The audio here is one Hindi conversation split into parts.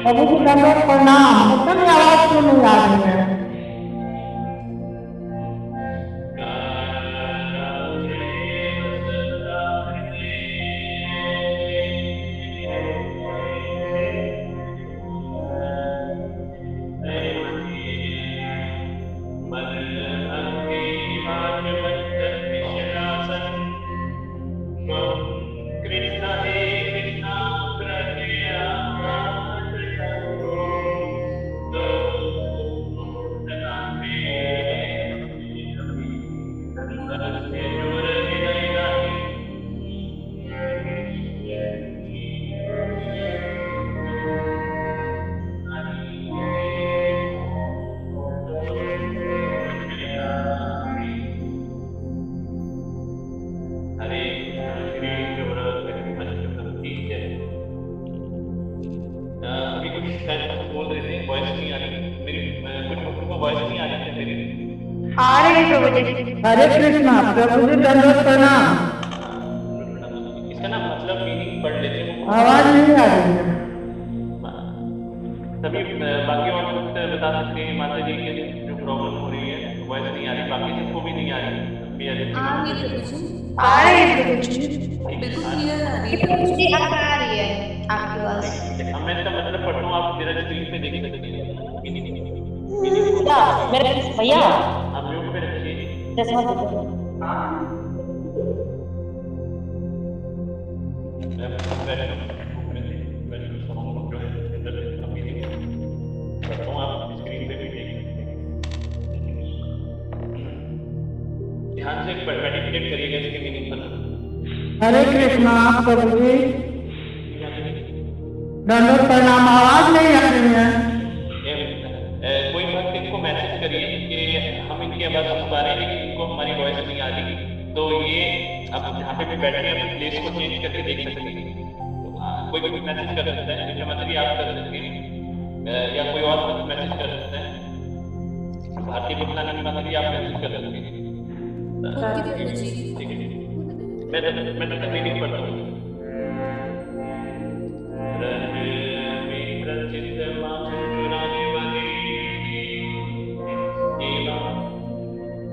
प्रभु की दंडवत प्रणाम। एकदम ही आवाज क्यों नहीं आ रही है? अभी कुछ शायद बोल रहे थे, वॉइस नहीं आ रही मेरी, कुछ लोगों को वॉइस नहीं आ रही है मेरी। आ रही है प्रभु जी। हरे कृष्णा, प्रभु जी दंडवत प्रणाम। इसका ना मतलब मीनिंग पढ़ लेते हैं। आवाज नहीं आ रही है। तभी बाकी और कुछ बता सकते हैं माता जी के जो प्रॉब्लम हो रही है, वॉइस नहीं आ रही, बाकी सबको भी नहीं आ रही। आ रही है प्रभु जी, आ रही है प्रभु जी, बिल्कुल क्लियर आ रही है प्रभु जी, अब आ रही है आपकी आवाज। अब मैं इसका मतलब पढ़ रहा हूँ, आप मेरा स्क्रीन पे देख सकते हैं। मेरे भैया आप म्यूट पे रखिए। चश्मा दे। आप स्क्रीन पे भी देख सकते हैं। ध्यान से मेडिटेट करिएगा इसके मीनिंग पर। हरे कृष्णा, प्रभु जी दंडवत प्रणाम। आवाज नहीं आ रही है। कोई भक्त इनको मैसेज करिए कि हम इनकी आवाज सुन पा रहे हैं लेकिन इनको हमारी वॉइस नहीं आ रही, तो ये आप जहाँ पे भी बैठे हैं अपने प्लेस को चेंज करके देख सकते हैं। कोई भी मैसेज कर सकता है, जैसे मतलब आप कर सकते हैं या कोई और मैसेज कर सकता है। भारतीय पुराना की मतलब आप मैसेज कर सकते हैं। ठीक है, मैं तब तक मीटिंग पढ़ता हूँ।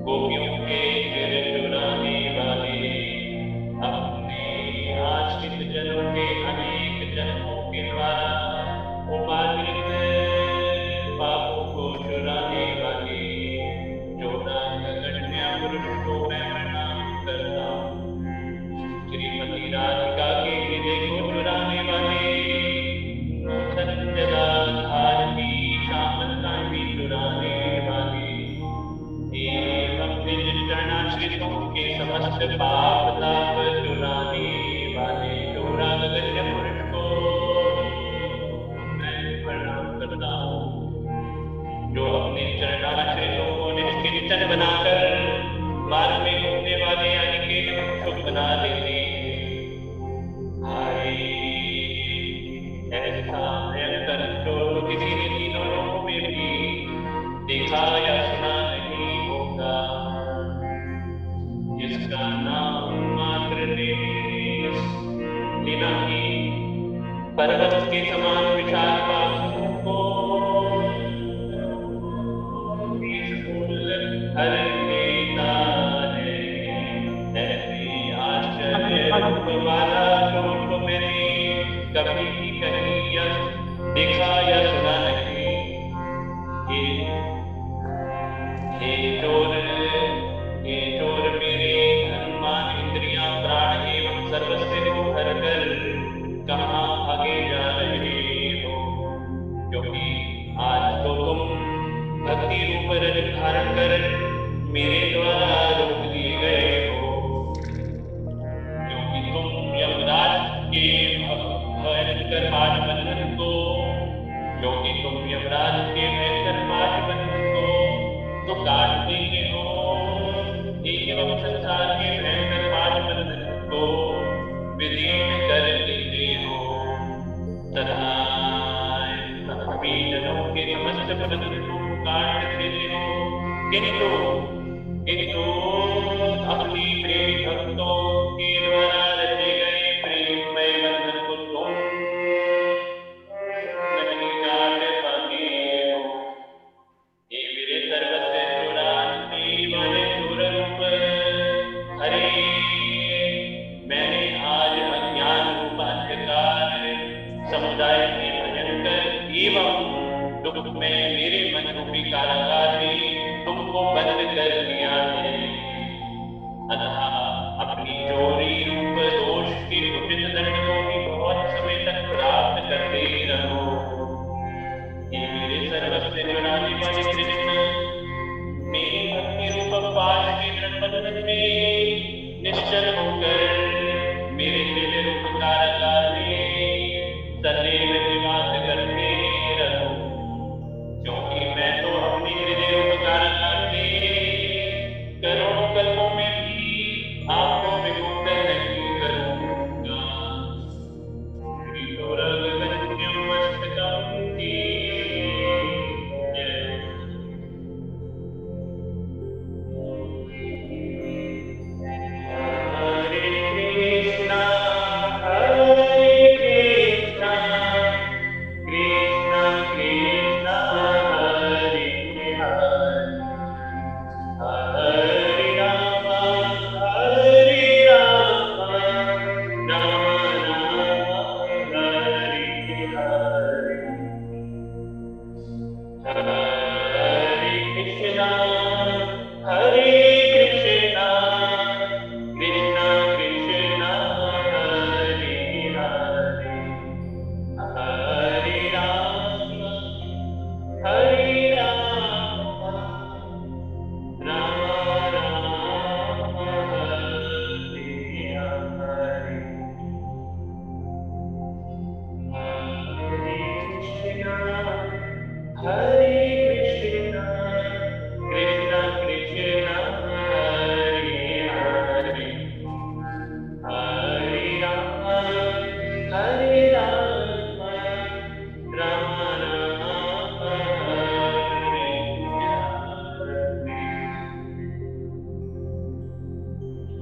गोपियों के सिर चुराने वाले, अपने आश्रित जनों के अनेक जन्मों के द्वारा उपार्जित पापों को चुराने वाले, चौरागण्य पुरुष को मैं प्रणाम करता हूँ। श्रीमती राधिका के हृदय को चुराने वाले, सत्यदाधार की श्यामलता भी चुराने वाले, शरणाश्रितों के समस्त पाप ताप चुराने वाले चौरागण्य पुरुष को मैं प्रणाम करता हूँ। जो अपने चरणाश्रितों को निष्किंचन बनाकर मार्ग में घूमने वाले अनिकेत मुक्षुक बना देते हैं। हाय, ऐसा भयंकर जो किसी ने तीनों लोगों में भी देखा या सुना नहीं होगा, जिसका नाम मात्र लेना ही पर्वत के समान विशाल बाहुओं को हर लेता है। ऐसे आश्चर्य रूप वाला जो मैंने कभी कहीं या देखा या सुना नहीं। ये चोर मेरे धन मान इंद्रियां प्राण एवं सर्वस्व को हर कर कहाँ भागे जा रहे हो, क्योंकि आज तो तुम भक्ति रूप रज धारण कर मेरे द्वारा रोक दिए गए हो, क्योंकि तुम यमराज के भयंकर पाश बंधन को, क्योंकि तुम यमराज के भयंकर पाश बंधन को तो काट देंगे हो एवं संसार के भयंकर पाश बंधन को विलीन कर देते हो तथा सभी जनों के समस्त बंधन को काट देते हो। किंतु अपनी प्रेमी भक्तों के द्वारा रचे गए प्रेममय बंधन को तुम नहीं काट पाते हो। ये मेरे सर्वस्व चुराने वाले चोर रूप हरे, मैंने आज अज्ञान रूप अंधकार समुदाय के भयंकर एवं दुख में मेरे मन रूपी कारागार में तुमको बंद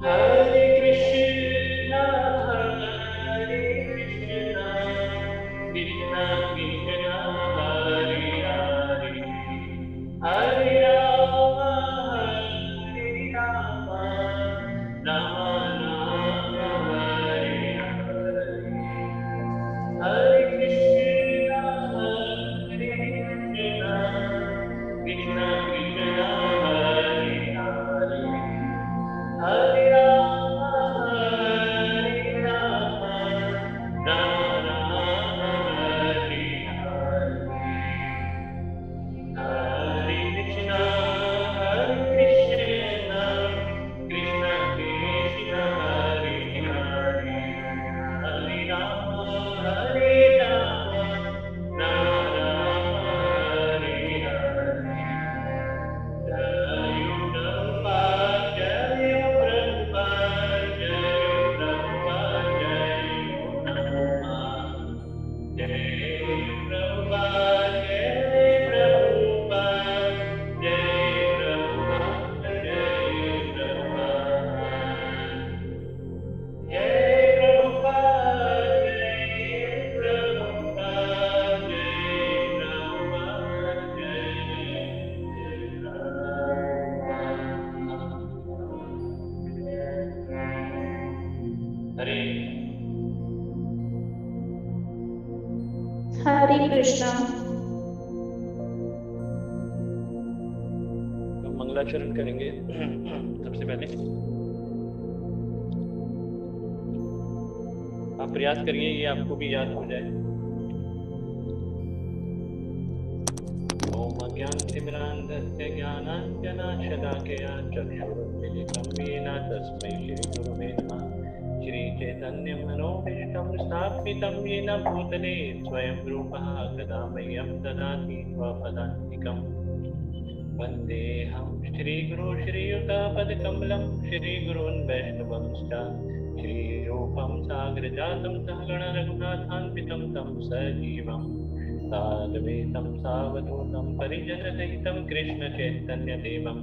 Hare Krishna, Krishna Krishna, Hare Hare, Hare Rama, Rama Rama, Hare Hare, Hare Krishna, Krishna Krishna, Hare Hare, Hare Rama, Rama Rama, Hare Hare, Hare Krishna, Krishna Krishna, Hare Hare, Hare Rama, Rama Rama, Hare Hare. Jai Prabhupada, Jai Prabhupada, Jai Prabhupada, Jai Prabhupada, Jai Prabhupada, Jai Prabhupada, Jai Prabhupada, Jai हरे कृष्णा। तो मंगलाचरण करेंगे सबसे पहले। आप प्रयास करिए ये आपको भी याद हो जाए। ओम अज्ञानतिमिरान्धस्य ज्ञानाञ्जनशलाकया चक्षुरुन्मीलितं येन तस्मै श्रीगुरुवे नमः। श्रीचैतन्यमनोभीष्टं स्थापितं येन भूतले स्वयं रूपः कदा मह्यं ददाति स्वपदान्तिकम्। वन्देऽहं श्रीगुरो श्रीयुतापदकमलं श्रीगुरून् वैष्णवंश्च श्रीरूपं साग्रजातं सहगण रघुनाथान्वितं तं सजीवं साद्वैतं सावधूतं परिजनसहितं कृष्णचैतन्यदेवं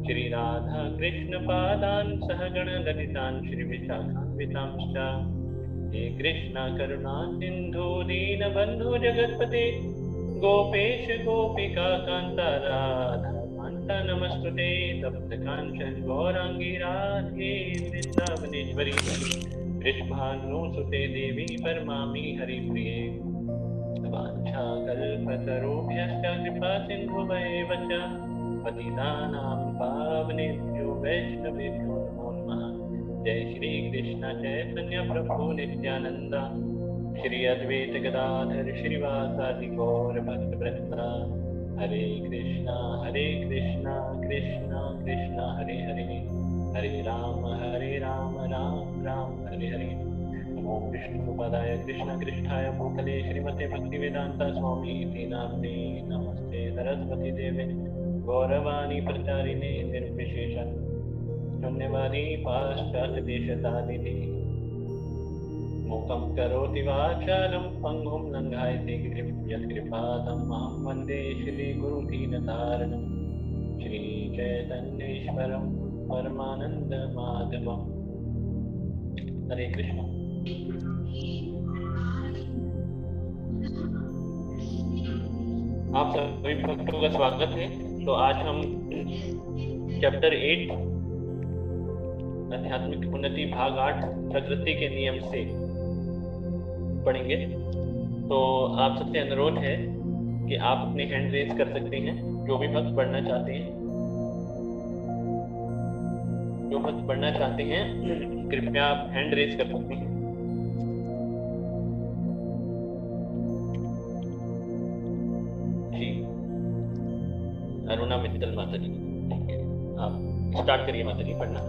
श्रीराधा कृष्णपादान् सहगण ललितान् श्रीविशाखान्वितांश्च। हे कृष्ण करुणा सिन्धु दीनबन्धु जगत्पते गोपेश गोपिका कान्ता राधा कान्ता नमस्तुते। तप्तकाञ्चन गौराङ्गी राधे वृन्दावनेश्वरी वृषभानुसुते देवी परमामि हरिप्रिये। वाञ्छाकल्पतरुभ्यश्च कृपा सिन्धुभ्येव च पतितानां पावनेभ्यो वैष्णवेभ्यो नमो नमः। जय श्री कृष्ण चैतन्य प्रभु नित्यानंद श्री अद्वैत गदाधर श्रीवासादि गौर भक्तवृंद। हरे कृष्णा कृष्णा कृष्णा हरे हरे, हरे राम राम राम हरे हरे। नमो विष्णुपदाय कृष्णकृष्णाय भूतले श्रीमते भक्तिवेदांता स्वामी इति नाम्ने। नमस्ते सरस्वती देवे गौरवाणी प्रचारिणे निर्विशेष शून्यवादी पाश्चात्यदेशतारिणे। मूकं करोति वाचालं पङ्गुं लङ्घयते गिरिं यत्कृपातमहं वन्दे श्रीगुरुदीनतारणं। श्रीचैतन्येश्वरं परमानन्दमाधवम्। हरे कृष्ण। आप सभी भक्तों का स्वागत है। तो आज हम चैप्टर 8 आध्यात्मिक उन्नति भाग 8 प्रकृति के नियम से पढ़ेंगे। तो आप सबसे अनुरोध है कि आप अपने हैंड रेज कर सकते हैं जो भी भक्त पढ़ना चाहते हैं। जो भक्त पढ़ना चाहते हैं कृपया आप हैंड रेज कर सकते हैं। जी अरुणा मित्तल माता जी, आप स्टार्ट करिए माता जी पढ़ना।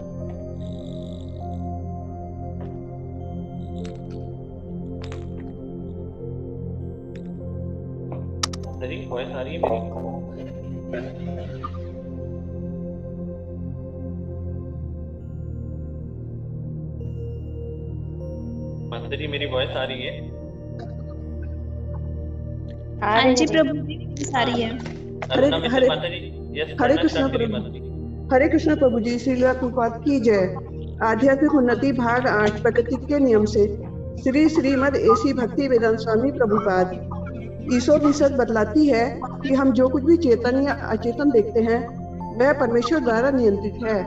माता जी वॉइस आ रही है मेरी? माता जी मेरी वॉइस आ रही है? हाँ जी प्रभु जी आ रही है। हरे माता जी यस हरे कृष्ण प्रभु जी, श्रील प्रभुपाद की जय। आध्यात्मिक उन्नति भाग 8 प्रकृति के नियम से श्री श्रीमद एसी भक्ति वेदांत स्वामी प्रभुपाद। ईशोपनिषद बतलाती है कि हम जो कुछ भी चेतन या अचेतन देखते हैं वह परमेश्वर द्वारा नियंत्रित है।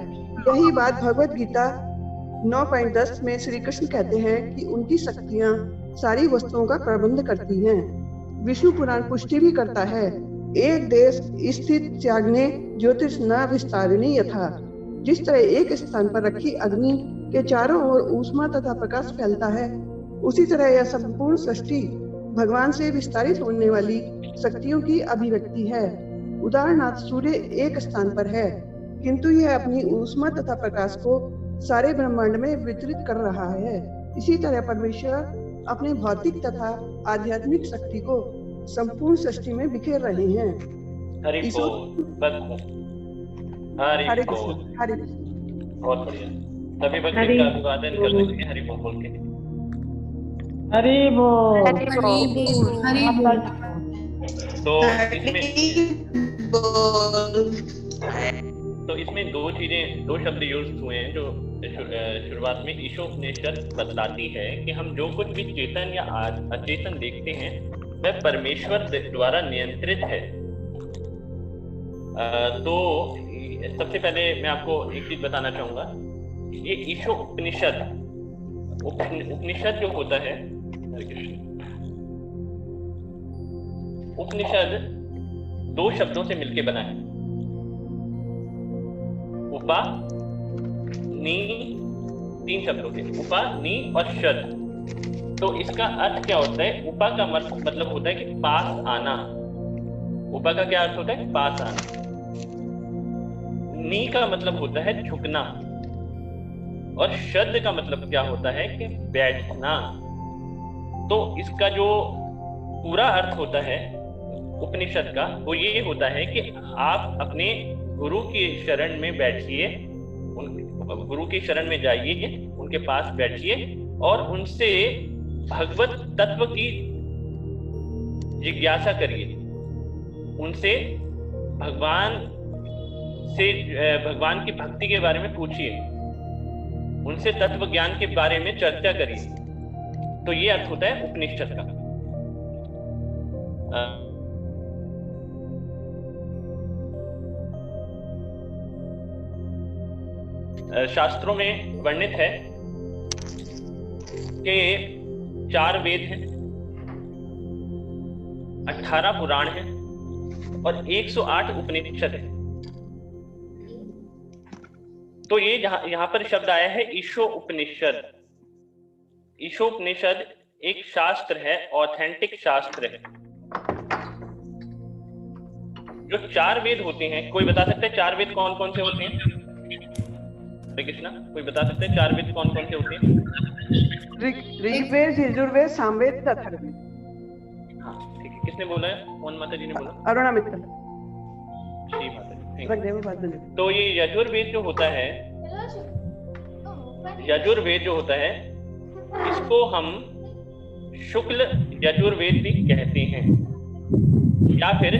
यही बात भगवत गीता 9.10 में श्री कृष्ण कहते हैं कि उनकी शक्तियां सारी वस्तुओं का प्रबंध करती हैं। विष्णु पुराण पुष्टि भी करता है, एक देश स्थित त्यागने ज्योतिष न विस्तारिणी यथा। जिस तरह एक स्थान पर रखी अग्नि के चारों ओर ऊष्मा तथा प्रकाश फैलता है, उसी तरह यह संपूर्ण सृष्टि भगवान से विस्तारित होने वाली शक्तियों की अभिव्यक्ति है। उदाहरणार्थ सूर्य एक स्थान पर है, किंतु यह अपनी ऊष्मा तथा प्रकाश को सारे ब्रह्मांड में वितरित कर रहा है। इसी तरह परमेश्वर अपने भौतिक तथा आध्यात्मिक शक्ति को संपूर्ण सृष्टि में बिखेर रहे हैं। हरि बोल। हरे कृष्ण। हरे बहुत बढ़िया। सभी भक्ति का अभिवादन कर देंगे हरि बोल बोल के। हरि बोल। हरि बोल। तो इसमें दो शब्द यूज हुए हैं जो शुरुआत में ईशोपनिषद बतलाती है कि हम जो कुछ भी चेतन या अचेतन देखते हैं वह परमेश्वर द्वारा नियंत्रित है। तो सबसे पहले मैं आपको एक चीज बताना चाहूंगा। ये ईशोपनिषद उपनिषद जो होता है, उपनिषद दो शब्दों से मिलकर बना है, उपा नी, तीन शब्दों के, उपा नी और शद। तो इसका अर्थ क्या होता है? उपा का मतलब होता है कि पास आना। उपा का क्या अर्थ होता है? पास आना। नी का मतलब होता है झुकना, और शद का मतलब क्या होता है कि बैठना। तो इसका जो पूरा अर्थ होता है उपनिषद का वो ये होता है कि आप अपने गुरु की शरण में बैठिए, गुरु की शरण में जाइए, उनके पास बैठिए और उनसे भगवत तत्व की जिज्ञासा करिए। उनसे भगवान की भक्ति के बारे में पूछिए, उनसे तत्व ज्ञान के बारे में चर्चा करिए। तो ये अर्थ होता है उपनिषद का। शास्त्रों में वर्णित है कि 4 वेद हैं, 18 पुराण हैं और 108 उपनिषद हैं। तो ये यहाँ पर शब्द आया है ईशोपनिषद। ईशोपनिषद एक शास्त्र है, ऑथेंटिक शास्त्र है। जो 4 वेद होते हैं, कोई बता सकता है 4 वेद कौन कौन से होते हैं? हरे कृष्णा, कोई बता सकते हैं 4 वेद कौन कौन से होते हैं? ऋग्वेद, यजुर्वेद, सामवेद, अथर्ववेद। हाँ ठीक है। किसने बोला है? कौन माता जी ने बोला? अरुणा मित्तल। श्री माता जी। तो ये यजुर्वेद जो होता है, यजुर्वेद जो होता है, इसको हम शुक्ल यजुर्वेद भी कहते हैं, या फिर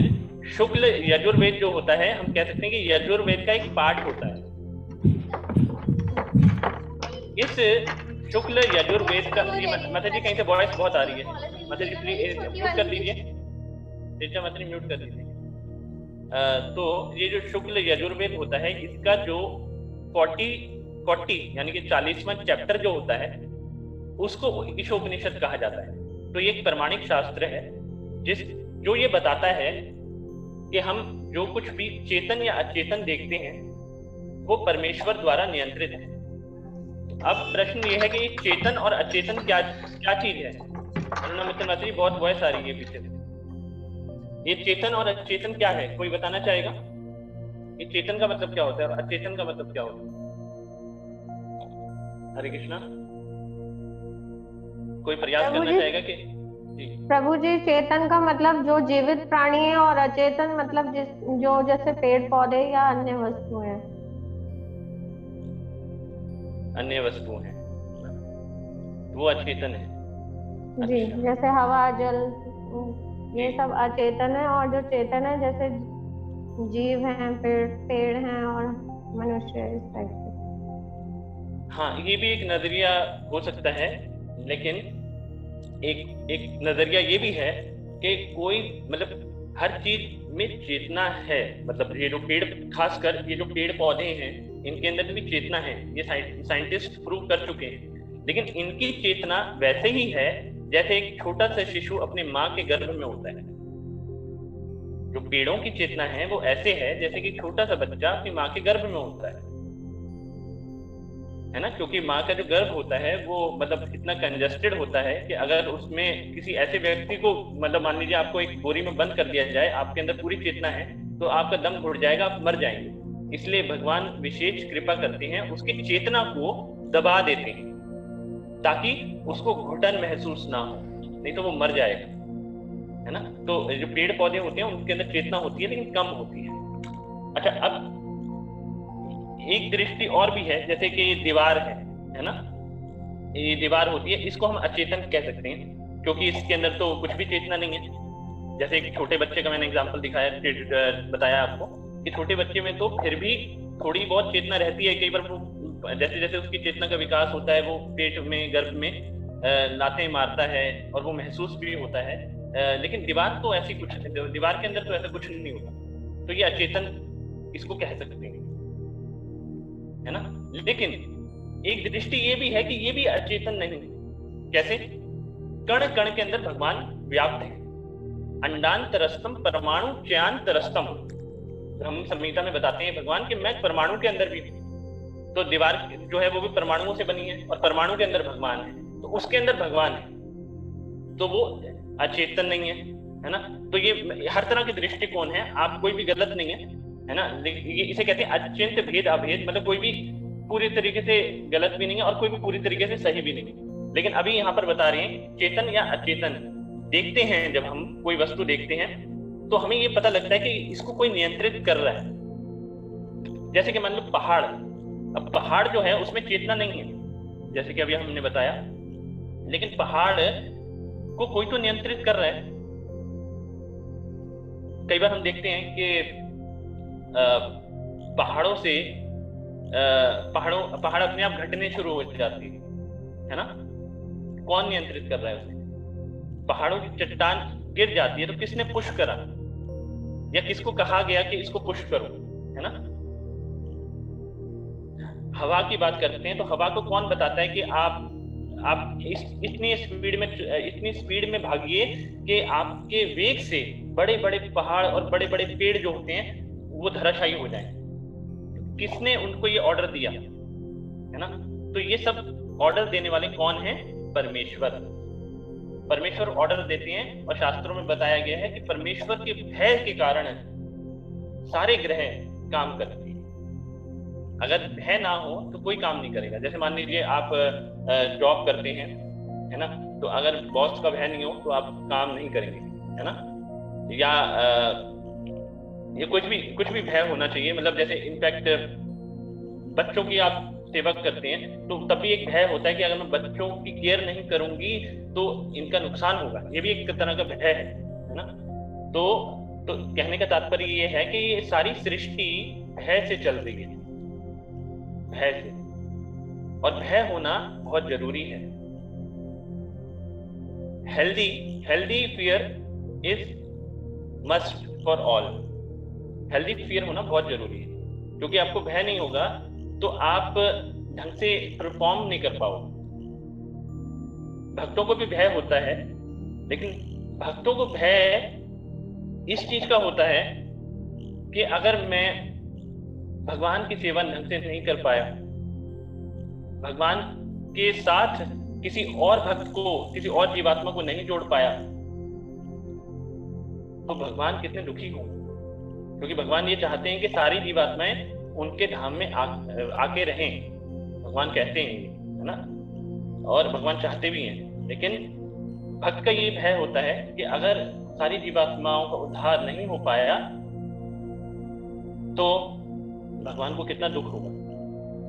शुक्ल यजुर्वेद जो होता है हम कह सकते हैं कि यजुर्वेद का एक पार्ट होता है। इस शुक्ल यजुर्वेद का, माता जी कहीं से वॉइस बहुत आ रही है, माता जी प्लीज म्यूट कर दीजिए, माता जी म्यूट कर दीजिए। तो ये जो शुक्ल यजुर्वेद होता है, इसका जो 40 यानी कि 40वां चैप्टर जो होता है उसको ईशोपनिषद कहा जाता है। तो ये एक प्रमाणिक शास्त्र है जो ये बताता है कि हम जो कुछ भी चेतन या अचेतन देखते हैं वो परमेश्वर द्वारा नियंत्रित है। अब प्रश्न ये है कि चेतन और अचेतन क्या चीज है? अरुणा मित्तल माता जी, बहुत वॉइस आ रही है पीछे से। ये चेतन और अचेतन क्या है? कोई बताना चाहेगा? ये चेतन का मतलब क्या होता है और अचेतन का मतलब क्या होता है? हरे कृष्णा, कोई प्रयास करना चाहेगा कि? प्रभु जी, चेतन का मतलब जो जीवित प्राणी है और अचेतन मतलब जो जैसे पेड़ पौधे या अन्य वस्तुएं हैं। अन्य वस्तु हैं वो अचेतन है जी। अच्छा। जैसे हवा, जल, ये सब अचेतन है, और जो चेतन है जैसे जीव हैं, पेड़ हैं और मनुष्य, इस टाइप से। हाँ, ये भी एक नजरिया हो सकता है, लेकिन एक नजरिया ये भी है कि कोई मतलब हर चीज में चेतना है। मतलब ये जो पेड़, खासकर ये जो पेड़ पौधे हैं, इनके अंदर भी चेतना है, ये साइंटिस्ट प्रूव कर चुके हैं। लेकिन इनकी चेतना वैसे ही है जैसे एक छोटा सा शिशु अपने माँ के गर्भ में होता है। जो पेड़ों की चेतना है वो ऐसे है जैसे कि छोटा सा बच्चा अपनी माँ के गर्भ में होता है ना। क्योंकि माँ का जो गर्भ होता है वो मतलब इतना कंजस्टेड होता है कि अगर उसमें किसी ऐसे व्यक्ति को, मतलब मान लीजिए आपको एक बोरी में बंद कर दिया जाए, आपके अंदर पूरी चेतना है, तो आपका दम घुट जाएगा, आप मर जाएंगे। इसलिए भगवान विशेष कृपा करते हैं, उसकी चेतना को दबा देते हैं ताकि उसको घुटन महसूस ना हो, नहीं तो वो मर जाएगा, है ना। तो जो पेड़ पौधे होते हैं उनके अंदर चेतना होती है लेकिन कम होती है। अच्छा, अब एक दृष्टि और भी है, जैसे कि ये दीवार है ना, ये दीवार होती है, इसको हम अचेतन कह सकते हैं क्योंकि इसके अंदर तो कुछ भी चेतना नहीं है। जैसे एक छोटे बच्चे का मैंने एग्जांपल दिखाया, बताया आपको कि छोटे बच्चे में तो फिर भी थोड़ी बहुत चेतना रहती है। कई बार वो जैसे जैसे उसकी चेतना का विकास होता है, वो पेट में, गर्भ में लातें मारता है और वो महसूस भी होता है। लेकिन दीवार तो ऐसी कुछ, दीवार के अंदर तो ऐसा कुछ नहीं होता, तो ये अचेतन इसको कह सकते हैं, है ना। लेकिन एक दृष्टि ये भी है कि ये भी अचेतन नहीं। कैसे? कण कण के अंदर भगवान व्याप्त है। अंडांतरस्तम परमाणु च्यांतरस्तम, हम संहिता में बताते हैं भगवान कि मैं परमाणु के अंदर भी हूं। तो दीवार जो है वो भी परमाणुओं से बनी है और परमाणु के अंदर भगवान है, तो उसके अंदर भगवान है, तो वो अचेतन नहीं है ना। तो ये हर तरह के दृष्टिकोण है, आप कोई भी गलत नहीं है ना। ये इसे कहते हैं अचिंत्य भेद अभेद, मतलब कोई भी पूरी तरीके से गलत भी नहीं है और कोई भी पूरी तरीके से सही भी नहीं है। लेकिन अभी यहाँ पर बता रहे हैं चेतन या अचेतन। देखते हैं, जब हम कोई वस्तु देखते हैं तो हमें ये पता लगता है कि इसको कोई नियंत्रित कर रहा है। जैसे कि मान लो पहाड़, अब पहाड़ जो है उसमें चेतना नहीं है, जैसे कि अभी हमने बताया, लेकिन पहाड़ को कोई तो नियंत्रित कर रहा है। कई बार हम देखते हैं कि पहाड़ों से पहाड़ अपने आप घटने शुरू हो जाती है ना। कौन नियंत्रित कर रहा है उसे? पहाड़ों की चट्टान गिर जाती है तो किसने पुश करा, या किसको कहा गया कि इसको पुश करो, है ना। हवा की बात करते हैं तो हवा को कौन बताता है कि आप इतनी स्पीड में भागिए कि आपके वेग से बड़े बड़े पहाड़ और बड़े बड़े पेड़ जो होते हैं वो धराशायी हो जाएं। किसने उनको ये ऑर्डर दिया, है ना। तो ये सब ऑर्डर देने वाले कौन हैं? परमेश्वर। परमेश्वर ऑर्डर देते हैं और शास्त्रों में बताया गया है कि परमेश्वर के भय के कारण सारे ग्रह काम करते हैं। अगर भय ना हो तो कोई काम नहीं करेगा। जैसे मान लीजिए आप जॉब करते हैं, है ना, तो अगर बॉस का भय नहीं हो तो आप काम नहीं करेंगे, है ना। या ये कुछ भी भय होना चाहिए। मतलब जैसे इनफैक्ट बच्चों की आप सेवा करते हैं तो तब भी एक भय होता है कि अगर मैं बच्चों की केयर नहीं करूंगी तो इनका नुकसान होगा। ये भी एक तरह का भय है ना। तो कहने का तात्पर्य ये है कि ये सारी सृष्टि भय से चल रही है, भय से, और भय होना बहुत जरूरी है। Healthy fear is must for all. Healthy fear होना बहुत जरूरी है, क्योंकि आपको भय नहीं होगा तो आप ढंग से परफॉर्म नहीं कर पाओ। भक्तों को भी भय होता है, लेकिन भक्तों को भय इस चीज का होता है कि अगर मैं भगवान की सेवा ढंग से नहीं कर पाया, भगवान के साथ किसी और भक्त को, किसी और जीवात्मा को नहीं जोड़ पाया, तो भगवान कितने दुखी होंगे। क्योंकि भगवान ये चाहते हैं कि सारी जीवात्माएं उनके धाम में आके रहें। भगवान कहते हैं, है ना, और भगवान चाहते भी हैं। लेकिन भक्त का ये भय होता है कि अगर सारी जीवात्माओं का उद्धार नहीं हो पाया तो भगवान को कितना दुख होगा,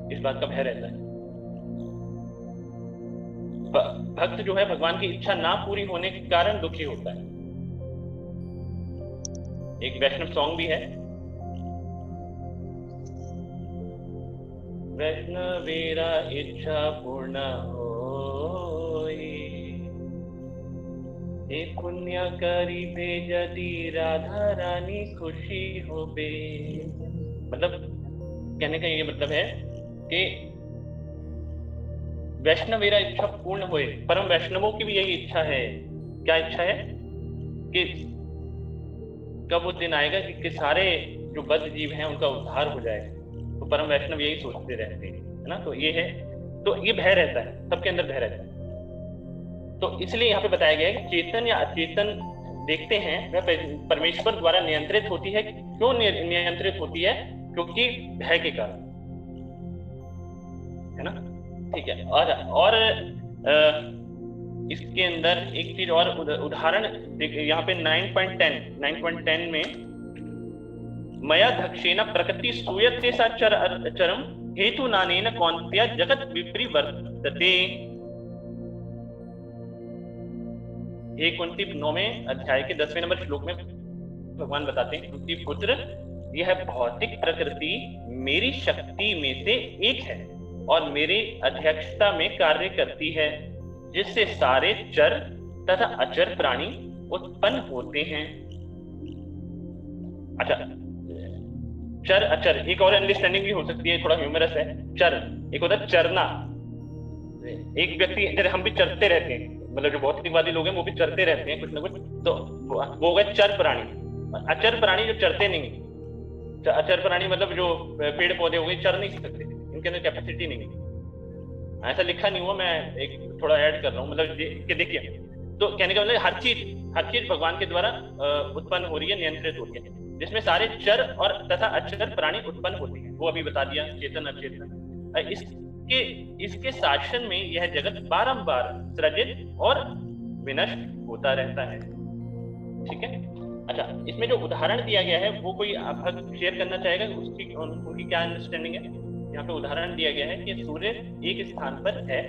इस बात का भय रहता है। भक्त जो है भगवान की इच्छा ना पूरी होने के कारण दुखी होता है। एक वैष्णव सॉन्ग भी है, वैष्णवेरा इच्छा पूर्ण होई, हे पुण्य करी भेजती राधा रानी खुशी हो बे। मतलब कहने का ये मतलब है कि वैष्णवेरा इच्छा पूर्ण होए, परम वैष्णवों की भी यही इच्छा है। क्या इच्छा है? कि कब वो दिन आएगा कि सारे जो बद्ध जीव हैं उनका उद्धार हो जाए। तो परम वैष्णव यही सोचते रहते हैं, है ना। तो ये है, तो ये भय रहता है, सबके अंदर भय रहता है। तो इसलिए यहाँ पे बताया गया है कि चेतन या अचेतन देखते हैं वह परमेश्वर द्वारा नियंत्रित होती है। क्यों नियंत्रित होती है? क्योंकि भय के कारण, है ना। ठीक है। और इसके अंदर एक चीज और उदाहरण यहाँ पे 9.10 में मया दक्षेण प्रकृति सूयते सा चरम हेतु नानेन कौन्त्य जगत विपरिवर्तते। हे कुंती 9वें अध्याय के 10वें नंबर श्लोक में भगवान बताते हैं, कुंती पुत्र, यह भौतिक प्रकृति मेरी शक्ति में से एक है और मेरी अध्यक्षता में कार्य करती है, जिससे सारे चर तथा अचर प्राणी उत्पन्न होते हैं। अच्छा, चर अचर एक और अंडरस्टैंडिंग भी हो सकती है, थोड़ा ह्यूमरस है। चर एक होता है चरना, एक व्यक्ति, जैसे हम भी चरते रहते हैं, मतलब जो भौतिकवादी लोग हैं वो भी चरते रहते हैं कुछ ना कुछ, तो वो हो गए चर प्राणी। अचर प्राणी जो चरते नहीं, अचर प्राणी मतलब जो पेड़ पौधे हो गए, चर नहीं सकते, इनके अंदर कैपेसिटी नहीं है। ऐसा लिखा नहीं हुआ, मैं एक थोड़ा ऐड कर रहा हूँ, मतलब कि देखिए, तो कहने का मतलब हर चीज भगवान के द्वारा उत्पन्न हो रही है, नियंत्रित हो रही है, जिसमें सारे चर और तथा अचर प्राणी उत्पन्न होते हैं। वो अभी बता दिया, चेतन अचेतन। इसके शासन में यह जगत बारंबार सृजित और विनष्ट होता रहता है। ठीक है। अच्छा, इसमें जो उदाहरण दिया गया है वो कोई भक्त शेयर करना चाहेगा, उनकी क्या अंडरस्टैंडिंग है? यहाँ पे उदाहरण दिया गया है कि सूर्य एक स्थान पर है,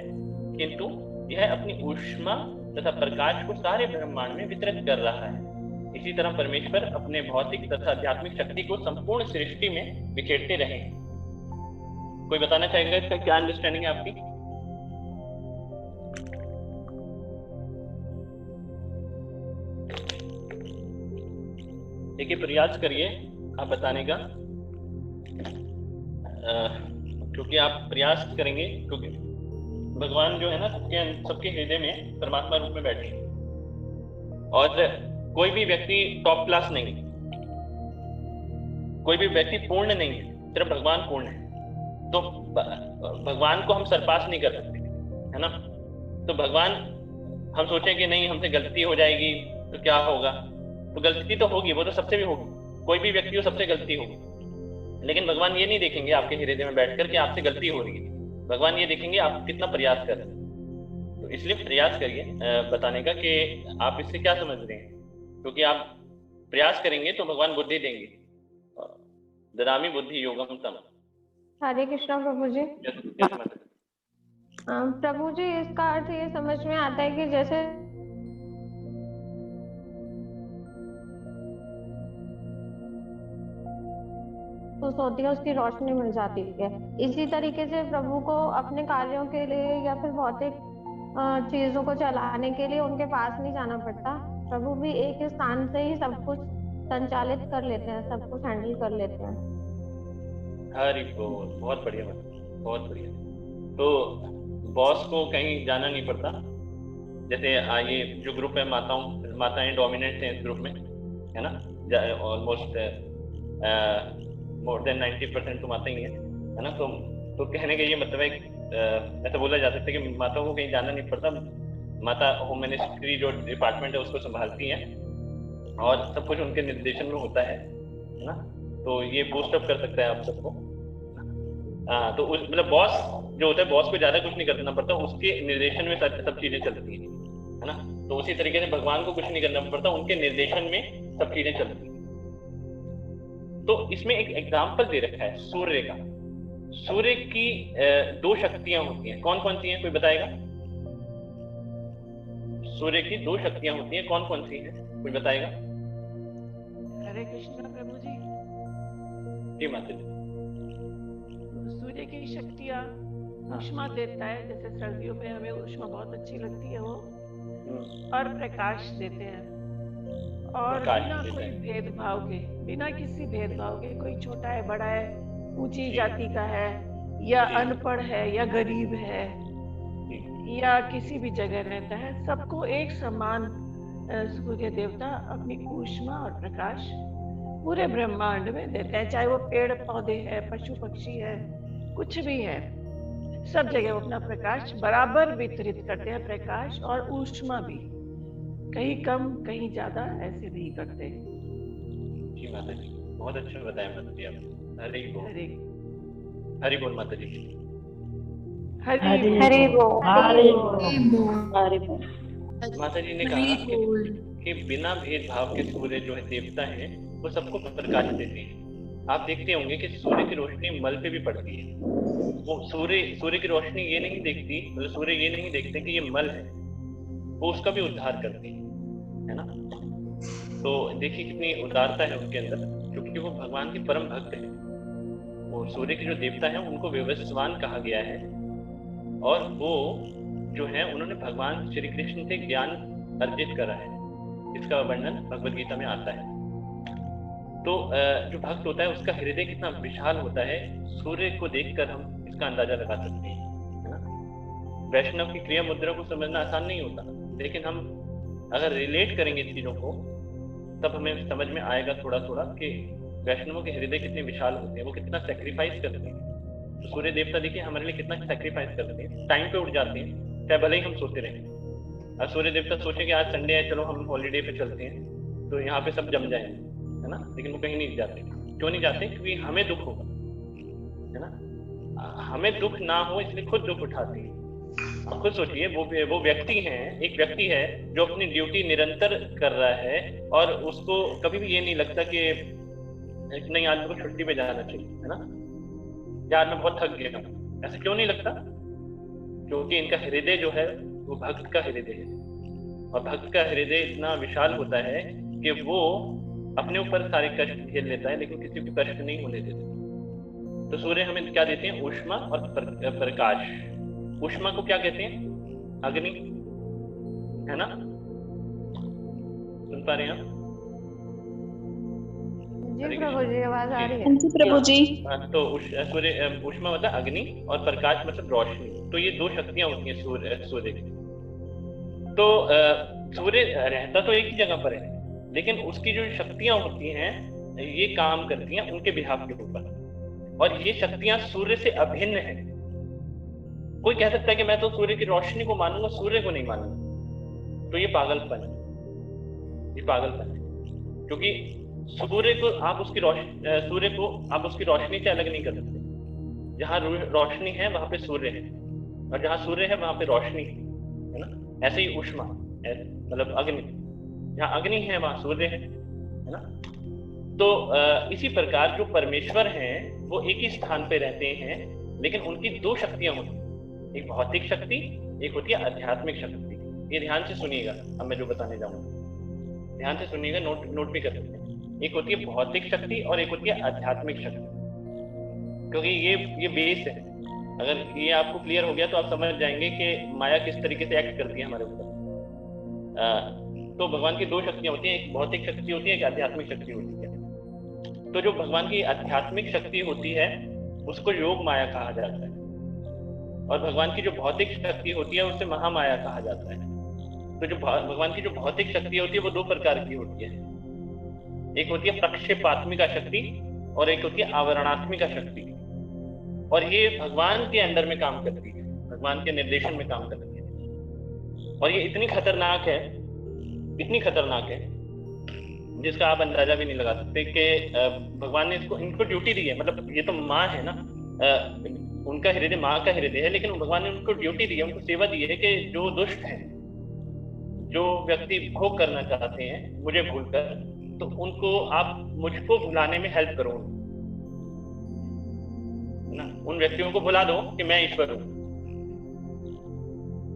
किंतु यह अपनी ऊष्मा तथा प्रकाश को सारे ब्रह्मांड में वितरित कर रहा है। इसी तरह परमेश्वर अपने भौतिक तथा आध्यात्मिक शक्ति को संपूर्ण सृष्टि में बिखेरते रहे। कोई बताना चाहेगा इसका क्या अंडरस्टैंडिंग है आपकी? देखिए, प्रयास करिए आप बताने का, क्योंकि आप प्रयास करेंगे, क्योंकि भगवान जो है ना सबके हृदय में परमात्मा रूप में बैठे हैं, और कोई भी व्यक्ति टॉप क्लास नहीं है, कोई भी व्यक्ति पूर्ण नहीं है, सिर्फ भगवान पूर्ण है। तो भगवान को हम सरपास नहीं कर सकते, है ना। तो भगवान, हम सोचें कि नहीं हमसे गलती हो जाएगी तो क्या होगा, तो गलती तो होगी, वो तो सबसे भी होगी, कोई भी व्यक्ति हो सबसे गलती होगी, लेकिन भगवान ये नहीं देखेंगे आपके हृदय में बैठकर कि आपसे गलती हो रही है। भगवान ये देखेंगे आप कितना प्रयास कर रहे हैं। तो इसलिए प्रयास करिए बताने का कि आप इससे क्या समझ रहे हैं, क्योंकि आप प्रयास करेंगे तो भगवान बुद्धि देंगे। ददामि बुद्धि योगम तम। हरे कृष्णा प्रभु जी। प्रभु जी, इसका अर्थ ये समझ में आता है कि जैसे होती है उसकी रोशनी मिल जाती है, इसी तरीके से प्रभु को अपने कार्यों के लिए या फिर भौतिक चीजों को चलाने के लिए उनके पास नहीं जाना पड़ता। प्रभु भी एक स्थान से ही सब कुछ संचालित कर लेते हैं, सब कुछ हैंडल कर लेते हैं। हरि बोल, बहुत बढ़िया, बहुत बढ़िया। तो बॉस को कहीं जाना नहीं पड़ता। जैसे ये जो ग्रुप है, माताएं डोमिनेंट हैं इस ग्रुप में, है ना, ऑलमोस्ट मोर देन 90% तो माता ही है ना। तो कहने का ये मतलब है, ऐसा बोला जा सकता है कि माताओं को कहीं जाना नहीं पड़ता। माता होम मिनिस्ट्री जो डिपार्टमेंट है उसको संभालती हैं और सब कुछ उनके निर्देशन में होता है ना। तो ये बूस्ट अप कर सकता है आप सबको। तो मतलब बॉस जो होता है, बॉस को ज्यादा कुछ नहीं करना पड़ता, उसके निर्देशन में सब चीजें चलती हैं, है ना। तो उसी तरीके से भगवान को कुछ नहीं करना पड़ता, उनके निर्देशन में सब चीजें चलती हैं। तो इसमें एक एग्जाम्पल दे रखा है सूर्य का। सूर्य की दो शक्तियां होती हैं, कौन कौन सी हैं, कोई बताएगा? सूर्य की दो शक्तियां होती हैं, कौन कौन सी हैं, कोई बताएगा? हरे कृष्ण प्रभु जी। जी माता जी। सूर्य देवते की शक्तियाँ ऊष्मा देता है, जैसे सर्दियों में हमें ऊष्मा बहुत अच्छी लगती है वो, और प्रकाश देते हैं। और प्रकाश बिना देते कोई हैं। भेदभाव के, बिना किसी भेदभाव के, कोई छोटा है बड़ा है, ऊंची जाति का है या अनपढ़ है या गरीब है या किसी भी जगह रहता है, सबको एक समान सूर्य देवता अपनी ऊष्मा और प्रकाश पूरे ब्रह्मांड में देते हैं। चाहे वो पेड़ पौधे है, पशु पक्षी है, कुछ भी है, सब जगह वो अपना प्रकाश बराबर वितरित करते हैं, प्रकाश और ऊष्मा भी, कहीं कम कहीं ज्यादा ऐसे नहीं करते। जी माता जी, बहुत अच्छा बताया माता जी आपने। हरि बोल। हरे हरि बोल माता जी। हरि हरि बोल। हरि बोल। माता जी ने कहा कि बिना भेदभाव के सूर्य जो है देवता है वो सबको प्रकाश देते हैं। आप देखते होंगे कि सूर्य की रोशनी मल पे भी पड़ती है। वो सूर्य की रोशनी ये नहीं देखती, मतलब सूर्य ये नहीं देखते कि ये मल है, वो उसका भी उद्धार करते हैं, है ना। तो देखिए कितनी उदारता है उनके अंदर, क्योंकि वो भगवान के परम भक्त हैं। वो सूर्य के जो देवता हैं उनको व्यवस्वान कहा गया है, और वो जो है उन्होंने भगवान श्री कृष्ण से ज्ञान अर्जित करा है। इसका वर्णन भगवद गीता में आता है। तो जो भक्त होता है उसका हृदय कितना विशाल होता है, सूर्य को देखकर हम इसका अंदाजा लगा सकते हैं, है ना। वैष्णव की क्रिया मुद्रा को समझना आसान नहीं होता, लेकिन हम अगर रिलेट करेंगे चीजों को तब हमें समझ में आएगा थोड़ा थोड़ा कि वैष्णवों के हृदय कितने विशाल होते हैं, वो कितना सेक्रीफाइस करते हैं। तो सूर्य देवता देखिए हमारे लिए कितना सेक्रीफाइस करते हैं, टाइम पे उठ जाते हैं, चाहे भले ही हम सोते रहें। और सूर्य देवता सोचे कि आज संडे है, चलो हम हॉलीडे पे चलते हैं, तो यहाँ पे सब जम जाएंगे, है ना, लेकिन वो कहीं नहीं जाते। क्यों नहीं जाते? क्योंकि हमें दुख होगा, है ना, हमें दुख ना हो इसलिए खुद दुख उठाते हैं। आप खुद सोचिए, वो व्यक्ति हैं, एक व्यक्ति है जो अपनी ड्यूटी निरंतर कर रहा है और उसको कभी भी ये नहीं लगता कि नहीं आज मेरे को छुट्टी पे जाना चाहिए, है ना, यार मैं बहुत थक गया हूँ। ऐसा क्यों नहीं लगता? क्योंकि इनका हृदय जो है वो भक्त का हृदय है, और भक्त का हृदय इतना विशाल होता है कि वो अपने ऊपर सारे कष्ट झेल लेता है लेकिन किसी को कष्ट नहीं होने देता। तो सूर्य हमें क्या देते हैं? ऊष्मा और प्रकाश। ऊष्मा को क्या कहते हैं? अग्नि, है ना, सुन पा रहे हैं आप? जी प्रभु जी, आवाज आ रही है। जी प्रभु जी। तो सूर्य ऊष्मा मतलब अग्नि और प्रकाश मतलब रोशनी। तो ये दो शक्तियां होती हैं सूर्य की। तो सूर्य रहता तो एक ही जगह पर है, लेकिन उसकी जो शक्तियां होती हैं ये काम करती हैं उनके बिहाफ के ऊपर, और ये शक्तियां सूर्य से अभिन्न है। कोई कह सकता है कि मैं तो सूर्य की रोशनी को मानूंगा, सूर्य को नहीं मानूंगा, तो ये पागलपन है। क्योंकि सूर्य को आप उसकी रोशनी से अलग नहीं कर सकते। जहां रोशनी है वहां पे सूर्य है, और जहां सूर्य है वहां पे रोशनी है ना। ऐसे ही ऊष्मा मतलब अग्नि, जहां अग्नि है वहां सूर्य है ना। तो इसी प्रकार जो परमेश्वर हैं वो एक ही स्थान पे रहते हैं, लेकिन उनकी दो शक्तियां होती हैं, एक भौतिक शक्ति, एक होती है आध्यात्मिक शक्ति। ये ध्यान से सुनिएगा, अब मैं जो बताने जाऊंगा ध्यान से सुनिएगा, नोट भी कर सकते हैं। एक होती है भौतिक शक्ति और एक होती है आध्यात्मिक शक्ति, क्योंकि ये बेस है। अगर ये आपको क्लियर हो गया तो आप समझ जाएंगे कि माया किस तरीके से एक्ट करती है हमारे ऊपर। तो भगवान की दो शक्तियां होती हैं, एक भौतिक शक्ति होती है, एक आध्यात्मिक शक्ति होती है। तो जो भगवान की आध्यात्मिक शक्ति होती है उसको योग माया कहा जाता है, और भगवान की जो भौतिक शक्ति होती है उसे महामाया कहा जाता है। तो जो भगवान की जो भौतिक शक्ति होती है वो दो प्रकार की होती है, एक होती है प्रक्षेपात्मिका शक्ति और एक होती है आवरणात्मिका शक्ति। और ये भगवान के अंडर में काम करती है, भगवान के निर्देशन में काम करती है, और ये इतनी खतरनाक है जिसका आप अंदाजा भी नहीं लगा सकते कि भगवान ने इनको ड्यूटी दी है। मतलब ये तो माँ है ना, उनका हृदय माँ का हृदय है, लेकिन भगवान ने उनको ड्यूटी दी है, उनको सेवा दी है कि जो दुष्ट है, जो व्यक्ति भोग करना चाहते हैं मुझे भूलकर, तो उनको आप मुझको भुलाने में हेल्प करो ना। उन व्यक्तियों को भुला दो कि मैं ईश्वर हूं,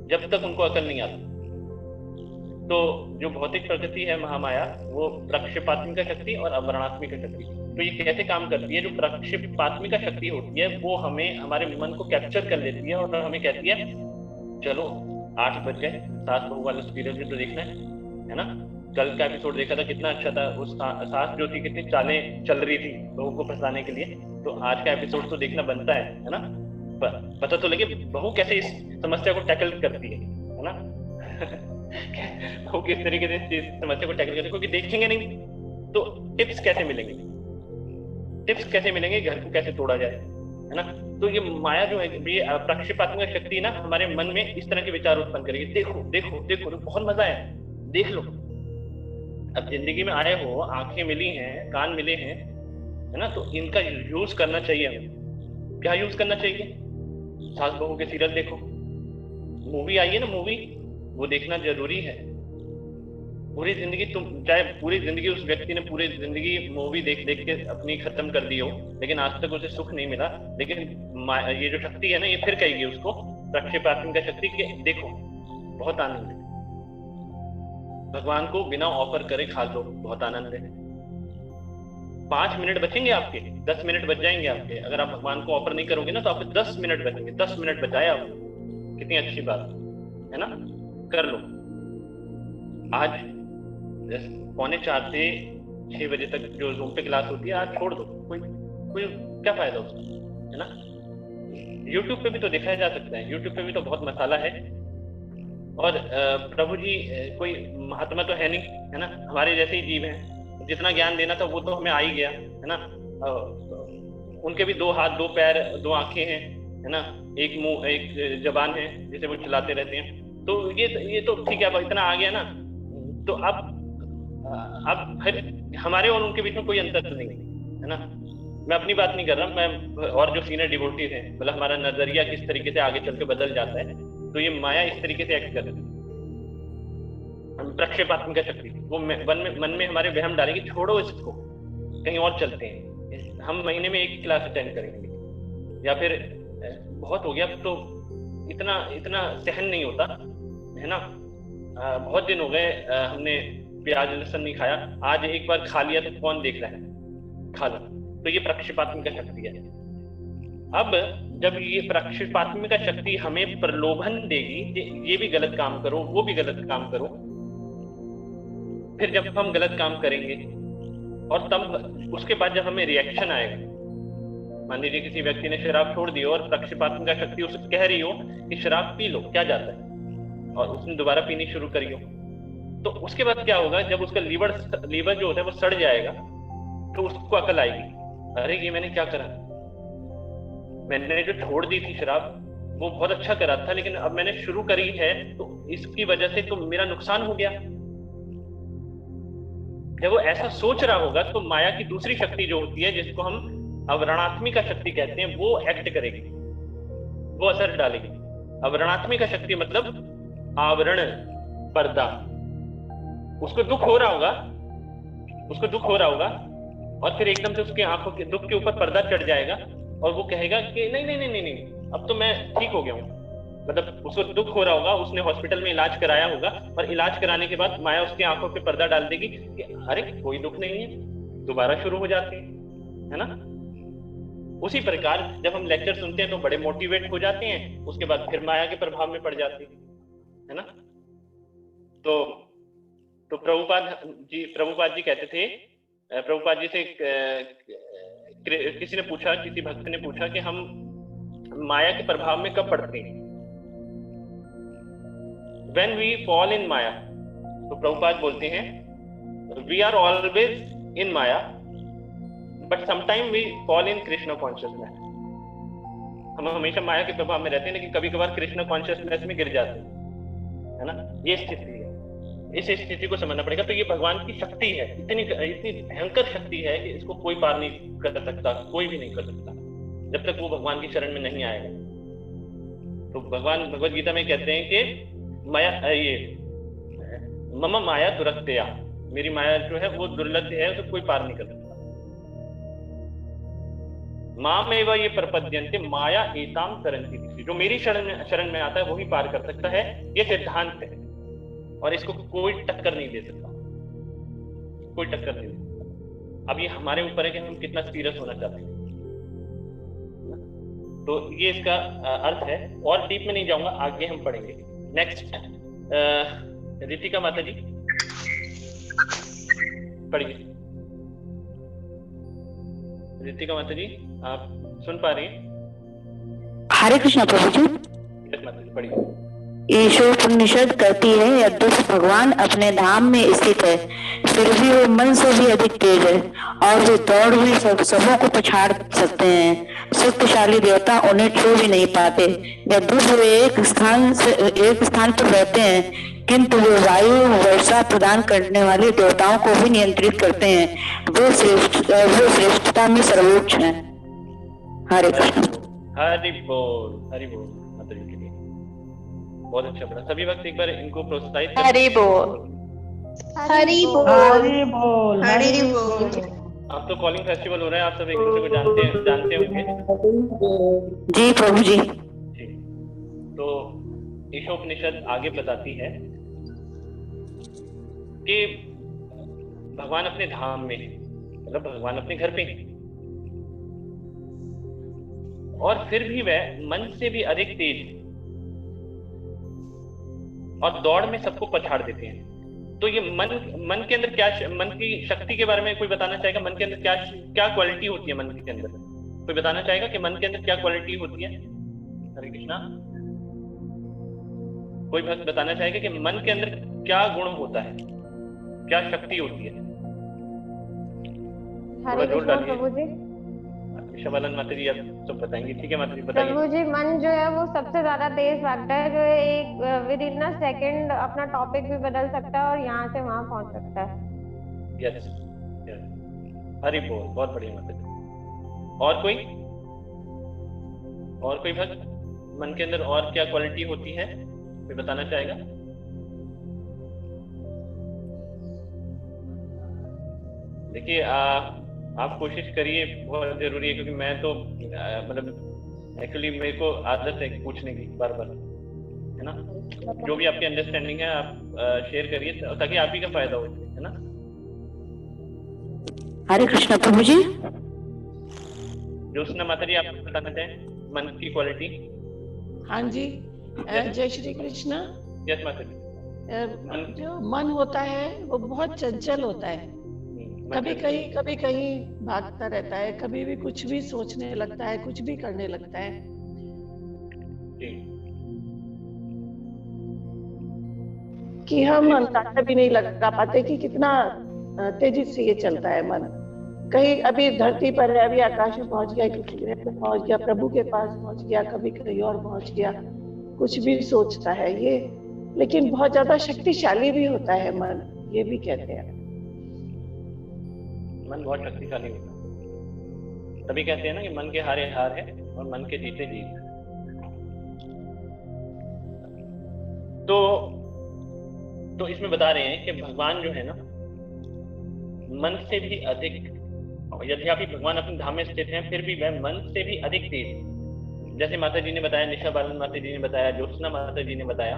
जब तक उनको अकल नहीं आती। तो जो भौतिक प्रकृति है महामाया, वो प्रक्षेपात्मिका शक्ति और अवरणात्मिका शक्ति। तो ये कैसे काम करती है? जो प्रक्षेपात्मिका शक्ति होती है वो हमें, हमारे मन को कैप्चर कर लेती है और हमें कहती है चलो 8 बज गए, 7 बहू वाला सीरियल भी तो देखना है ना। कल का एपिसोड देखा था, कितना अच्छा था। उस सास जो थी कितनी चालें चल रही थी बहू को फंसाने के लिए। तो आज का एपिसोड तो देखना बनता है ना। पता तो लगे बहू कैसे इस समस्या को टैकल करती है ना। बहू किस तरीके से इस समस्या को टैकल करती है, क्योंकि देखेंगे नहीं तो टिप्स कैसे मिलेंगे, टिप्स कैसे मिलेंगे, घर को कैसे तोड़ा जाए, है ना। तो ये माया जो है, ये प्रक्षेपात्मक शक्ति ना हमारे मन में इस तरह के विचार उत्पन्न करेगी। देखो देखो देखो, बहुत मजा है, देख लो। अब जिंदगी में आए हो, आंखें मिली हैं, कान मिले हैं, है ना, तो इनका यूज करना चाहिए हमें। क्या यूज करना चाहिए? सास बहू के सीरियल देखो, मूवी आई है ना, मूवी वो देखना जरूरी है। पूरी जिंदगी तुम, चाहे पूरी जिंदगी उस व्यक्ति ने पूरी जिंदगी मूवी देख देख के अपनी खत्म कर दी हो, लेकिन आज तक उसे सुख नहीं मिला, लेकिन ये जो शक्ति है ना, ये फिर कहेगी उसको, प्रक्षेपात्मिका शक्ति के देखो बहुत आनंद है, भगवान को बिना ऑफर करे खा लो, बहुत आनंद है। 5 मिनट बचेंगे आपके, 10 मिनट बच जाएंगे आपके। अगर आप भगवान को ऑफर नहीं करोगे ना तो आपके 10 मिनट बचेंगे। 10 मिनट बचाए आप, कितनी अच्छी बात है ना। कर लो। आज 3:45 से 6 बजे तक जो जूम पे क्लास होती है, आज छोड़ दो। कोई क्या फायदा उसका, है ना। यूट्यूब पे भी तो दिखाया जा सकता है, यूट्यूब पे भी तो बहुत मसाला है। और प्रभु जी कोई महात्मा तो है नहीं, है ना, हमारे जैसे ही जीव हैं। जितना ज्ञान देना था वो तो हमें आ ही गया, है ना। उनके भी 2 हाथ, 2 पैर, 2 आंखें हैं, है ना, एक मुंह, एक जबान है जिसे वो चलाते रहते हैं। तो ये तो ठीक है, अब इतना आ गया ना, तो अब फिर हमारे और उनके बीच में कोई अंतर नहीं है ना। मैं अपनी बात नहीं कर रहा, मैं और जो सीनियर डिवोटीज हैं, मतलब हमारा नजरिया किस तरीके से आगे चल के बदल जाता है। तो ये माया इस तरीके से एक्ट कर रही है, प्रक्षेपात्मिका शक्ति, वो मन में हमारे वहम डालेगी, छोड़ो इसको, कहीं और चलते हैं, हम महीने में 1 क्लास अटेंड करेंगे, या फिर बहुत हो गया तो इतना सहन नहीं होता, है ना। बहुत दिन हो गए हमने प्याज लहसुन नहीं खाया, आज एक बार खा लिया तो कौन देख रहा है, खा लो। तो ये प्रक्षेपात्मिका शक्ति है। अब जब ये प्रक्षेपात्मिका शक्ति हमें प्रलोभन देगी कि ये भी गलत काम करो, वो भी गलत काम करो, फिर जब हम गलत काम करेंगे और तब उसके बाद जब हमें रिएक्शन आएगा, मान लीजिए किसी व्यक्ति ने शराब छोड़ दी और प्रक्षेपात्मिका शक्ति उसे कह रही हो कि शराब पी लो, क्या जाता है, और उसने दोबारा पीनी शुरू करी हो, तो उसके बाद क्या होगा? जब उसका लीवर जो होता है वो सड़ जाएगा, तो उसको अकल आएगी, अरे ये मैंने क्या करा, मैंने जो छोड़ दी थी शराब वो बहुत अच्छा करा था, लेकिन अब मैंने शुरू करी है तो इसकी वजह से तो मेरा नुकसान हो गया। जब वो ऐसा सोच रहा होगा तो माया की दूसरी शक्ति जो होती है, जिसको हम अवरणात्मिका शक्ति कहते हैं, वो एक्ट करेगी, वो असर डालेगी। अवरणात्मिका शक्ति मतलब आवरण, पर्दा। उसको दुख हो रहा होगा और फिर एकदम से उसकी आंखों के दुख के ऊपर पर्दा चढ़ जाएगा और वो कहेगा कि नहीं, अब तो मैं ठीक हो गया हूँ। मतलब उसको दुख हो रहा होगा, उसने हॉस्पिटल में इलाज कराया होगा, और इलाज कराने के बाद माया उसकी आंखों पे पर्दा डाल देगी कि अरे कोई दुख नहीं है, दोबारा शुरू हो जाते हैं, है ना। उसी प्रकार जब हम लेक्चर सुनते हैं तो बड़े मोटिवेट हो जाते हैं, उसके बाद फिर माया के प्रभाव में पड़ जाते हैं, है ना। तो प्रभुपाद जी कहते थे, प्रभुपाद जी से किसी ने पूछा, किसी भक्त ने पूछा कि हम माया के प्रभाव में कब पड़ते हैं, when we fall in Maya। तो प्रभुपाद बोलते हैं, we are always in Maya, but sometimes we fall in Krishna consciousness। हम हमेशा माया के प्रभाव में रहते हैं, लेकिन कभी कभार कृष्ण कॉन्शियसनेस में गिर जाते हैं, है ना। ये स्थिति है, इस स्थिति को समझना पड़ेगा। तो ये भगवान की शक्ति है, इतनी भयंकर शक्ति है कि इसको कोई पार नहीं कर सकता, कोई भी नहीं कर सकता, जब तक वो भगवान की शरण में नहीं आएगा। तो भगवान भगवद गीता में कहते हैं कि माया, ये मम माया दुरत्या, मेरी माया जो है वो दुर्लभ है, उसे कोई पार नहीं कर सकता। मामेव ये प्रपद्यन्ते माया एताम तरन्ति, जो मेरी शरण में आता है वही पार कर सकता है, ये सिद्धांत है। और इसको कोई टक्कर नहीं दे सकता, कोई टक्कर नहीं दे सकता। अब ये हमारे ऊपर है कि हम कितना सीरियस होना चाहते हैं। तो ये इसका अर्थ है, और डीप में नहीं जाऊंगा, आगे हम पढ़ेंगे। नेक्स्ट रितिका माता जी पढ़िए। रितिका माता जी आप सुन पा रही हैं? हरे कृष्णा प्रभु जी। यस माता जी पढ़िए। ईशोपनिषद कहती है, यद्यपि भगवान अपने धाम में स्थित है, फिर भी वो मन से भी अधिक तेज है और वे दौड़ भी सबों को पछाड़ सकते हैं। शक्तिशाली देवता उन्हें छू भी नहीं पाते। यद्यपि वे एक स्थान पर रहते हैं, किंतु वे वायु वर्षा प्रदान करने वाले देवताओं को भी नियंत्रित करते हैं। वे श्रेष्ठता में सर्वोच्च हैं। हरे कृष्ण। हरि बोल, हरि बोल माता जी के लिए बहुत अच्छा पढ़ा। सभी वक्त एक बार इनको प्रोत्साहित करें। हरि बोल, हरि बोल, हरि बोल, हरि बोल। अब तो कॉलिंग फेस्टिवल हो रहा है, आप सब एक दूसरे को जानते होंगे। जी प्रभु जी। तो ईशोपनिषद आगे बताती है कि भगवान अपने धाम में, मतलब भगवान अपने घर पे हैं, और फिर भी वह मन से भी अधिक तेज है और दौड़ में सबको पछाड़ देते हैं। तो ये मन के अंदर क्या, मन की शक्ति के बारे में कोई बताना चाहेगा? मन के अंदर क्या क्वालिटी होती है? मन के अंदर कोई बताना चाहेगा कि मन के अंदर क्या क्वालिटी होती है? हरे कृष्णा। कोई भक्त बताना चाहेगा कि मन के अंदर क्या गुण होता है, क्या शक्ति होती है? हरे कृष्णा प्रभु जी। शबालन माता जी आप सब बताएंगे, ठीक है माता जी बताइए। प्रभु जी, मन जो है वो सबसे ज्यादा तेज भागता है, जो एक विद इन अ सेकंड अपना टॉपिक भी बदल सकता है और यहाँ से वहां पहुंच सकता है। यस, हरि बोल, बहुत बढ़िया माता जी। और कोई भक्त मन के अंदर और क्या क्वालिटी होती है, कोई बताना चाहेगा? देखिए आप कोशिश करिए, बहुत जरूरी है, क्योंकि मैं तो मतलब एक्चुअली मेरे को आदत है पूछने की बार बार, है ना। जो भी आपकी अंडरस्टैंडिंग है आप शेयर करिए ताकि आप ही का फायदा हो, है ना। हरे कृष्णा प्रभु जी। ज्योत्सना माता जी आप बताना चाहें मन की क्वालिटी? हाँ जी, जय श्री कृष्णा। यस माता जी। जो मन होता है वो बहुत चंचल होता है, कभी कहीं भागता रहता है, कभी भी कुछ भी सोचने लगता है, कुछ भी करने लगता है। कि हम अंदाजा भी नहीं लगा पाते कि कितना तेजी से ये चलता है मन। कहीं अभी धरती पर है, अभी आकाश में पहुंच गया, किसी ग्रह पे पहुंच गया, प्रभु के पास पहुंच गया, कभी कहीं और पहुंच गया, कुछ भी सोचता है ये। लेकिन बहुत ज्यादा शक्तिशाली भी होता है मन, ये भी कहते हैं। मन बहुत शक्तिशाली होता है, तभी कहते हैं ना कि मन के हारे हार है और मन के जीते जीत। तो इसमें बता रहे हैं कि भगवान जो है ना, मन से भी अधिक, यद्यपि भगवान अपने धाम में स्थित हैं, फिर भी वह मन से भी अधिक तेज है। जैसे माता जी ने बताया, निशा बालन माता जी ने बताया, ज्योत्सना माता जी ने बताया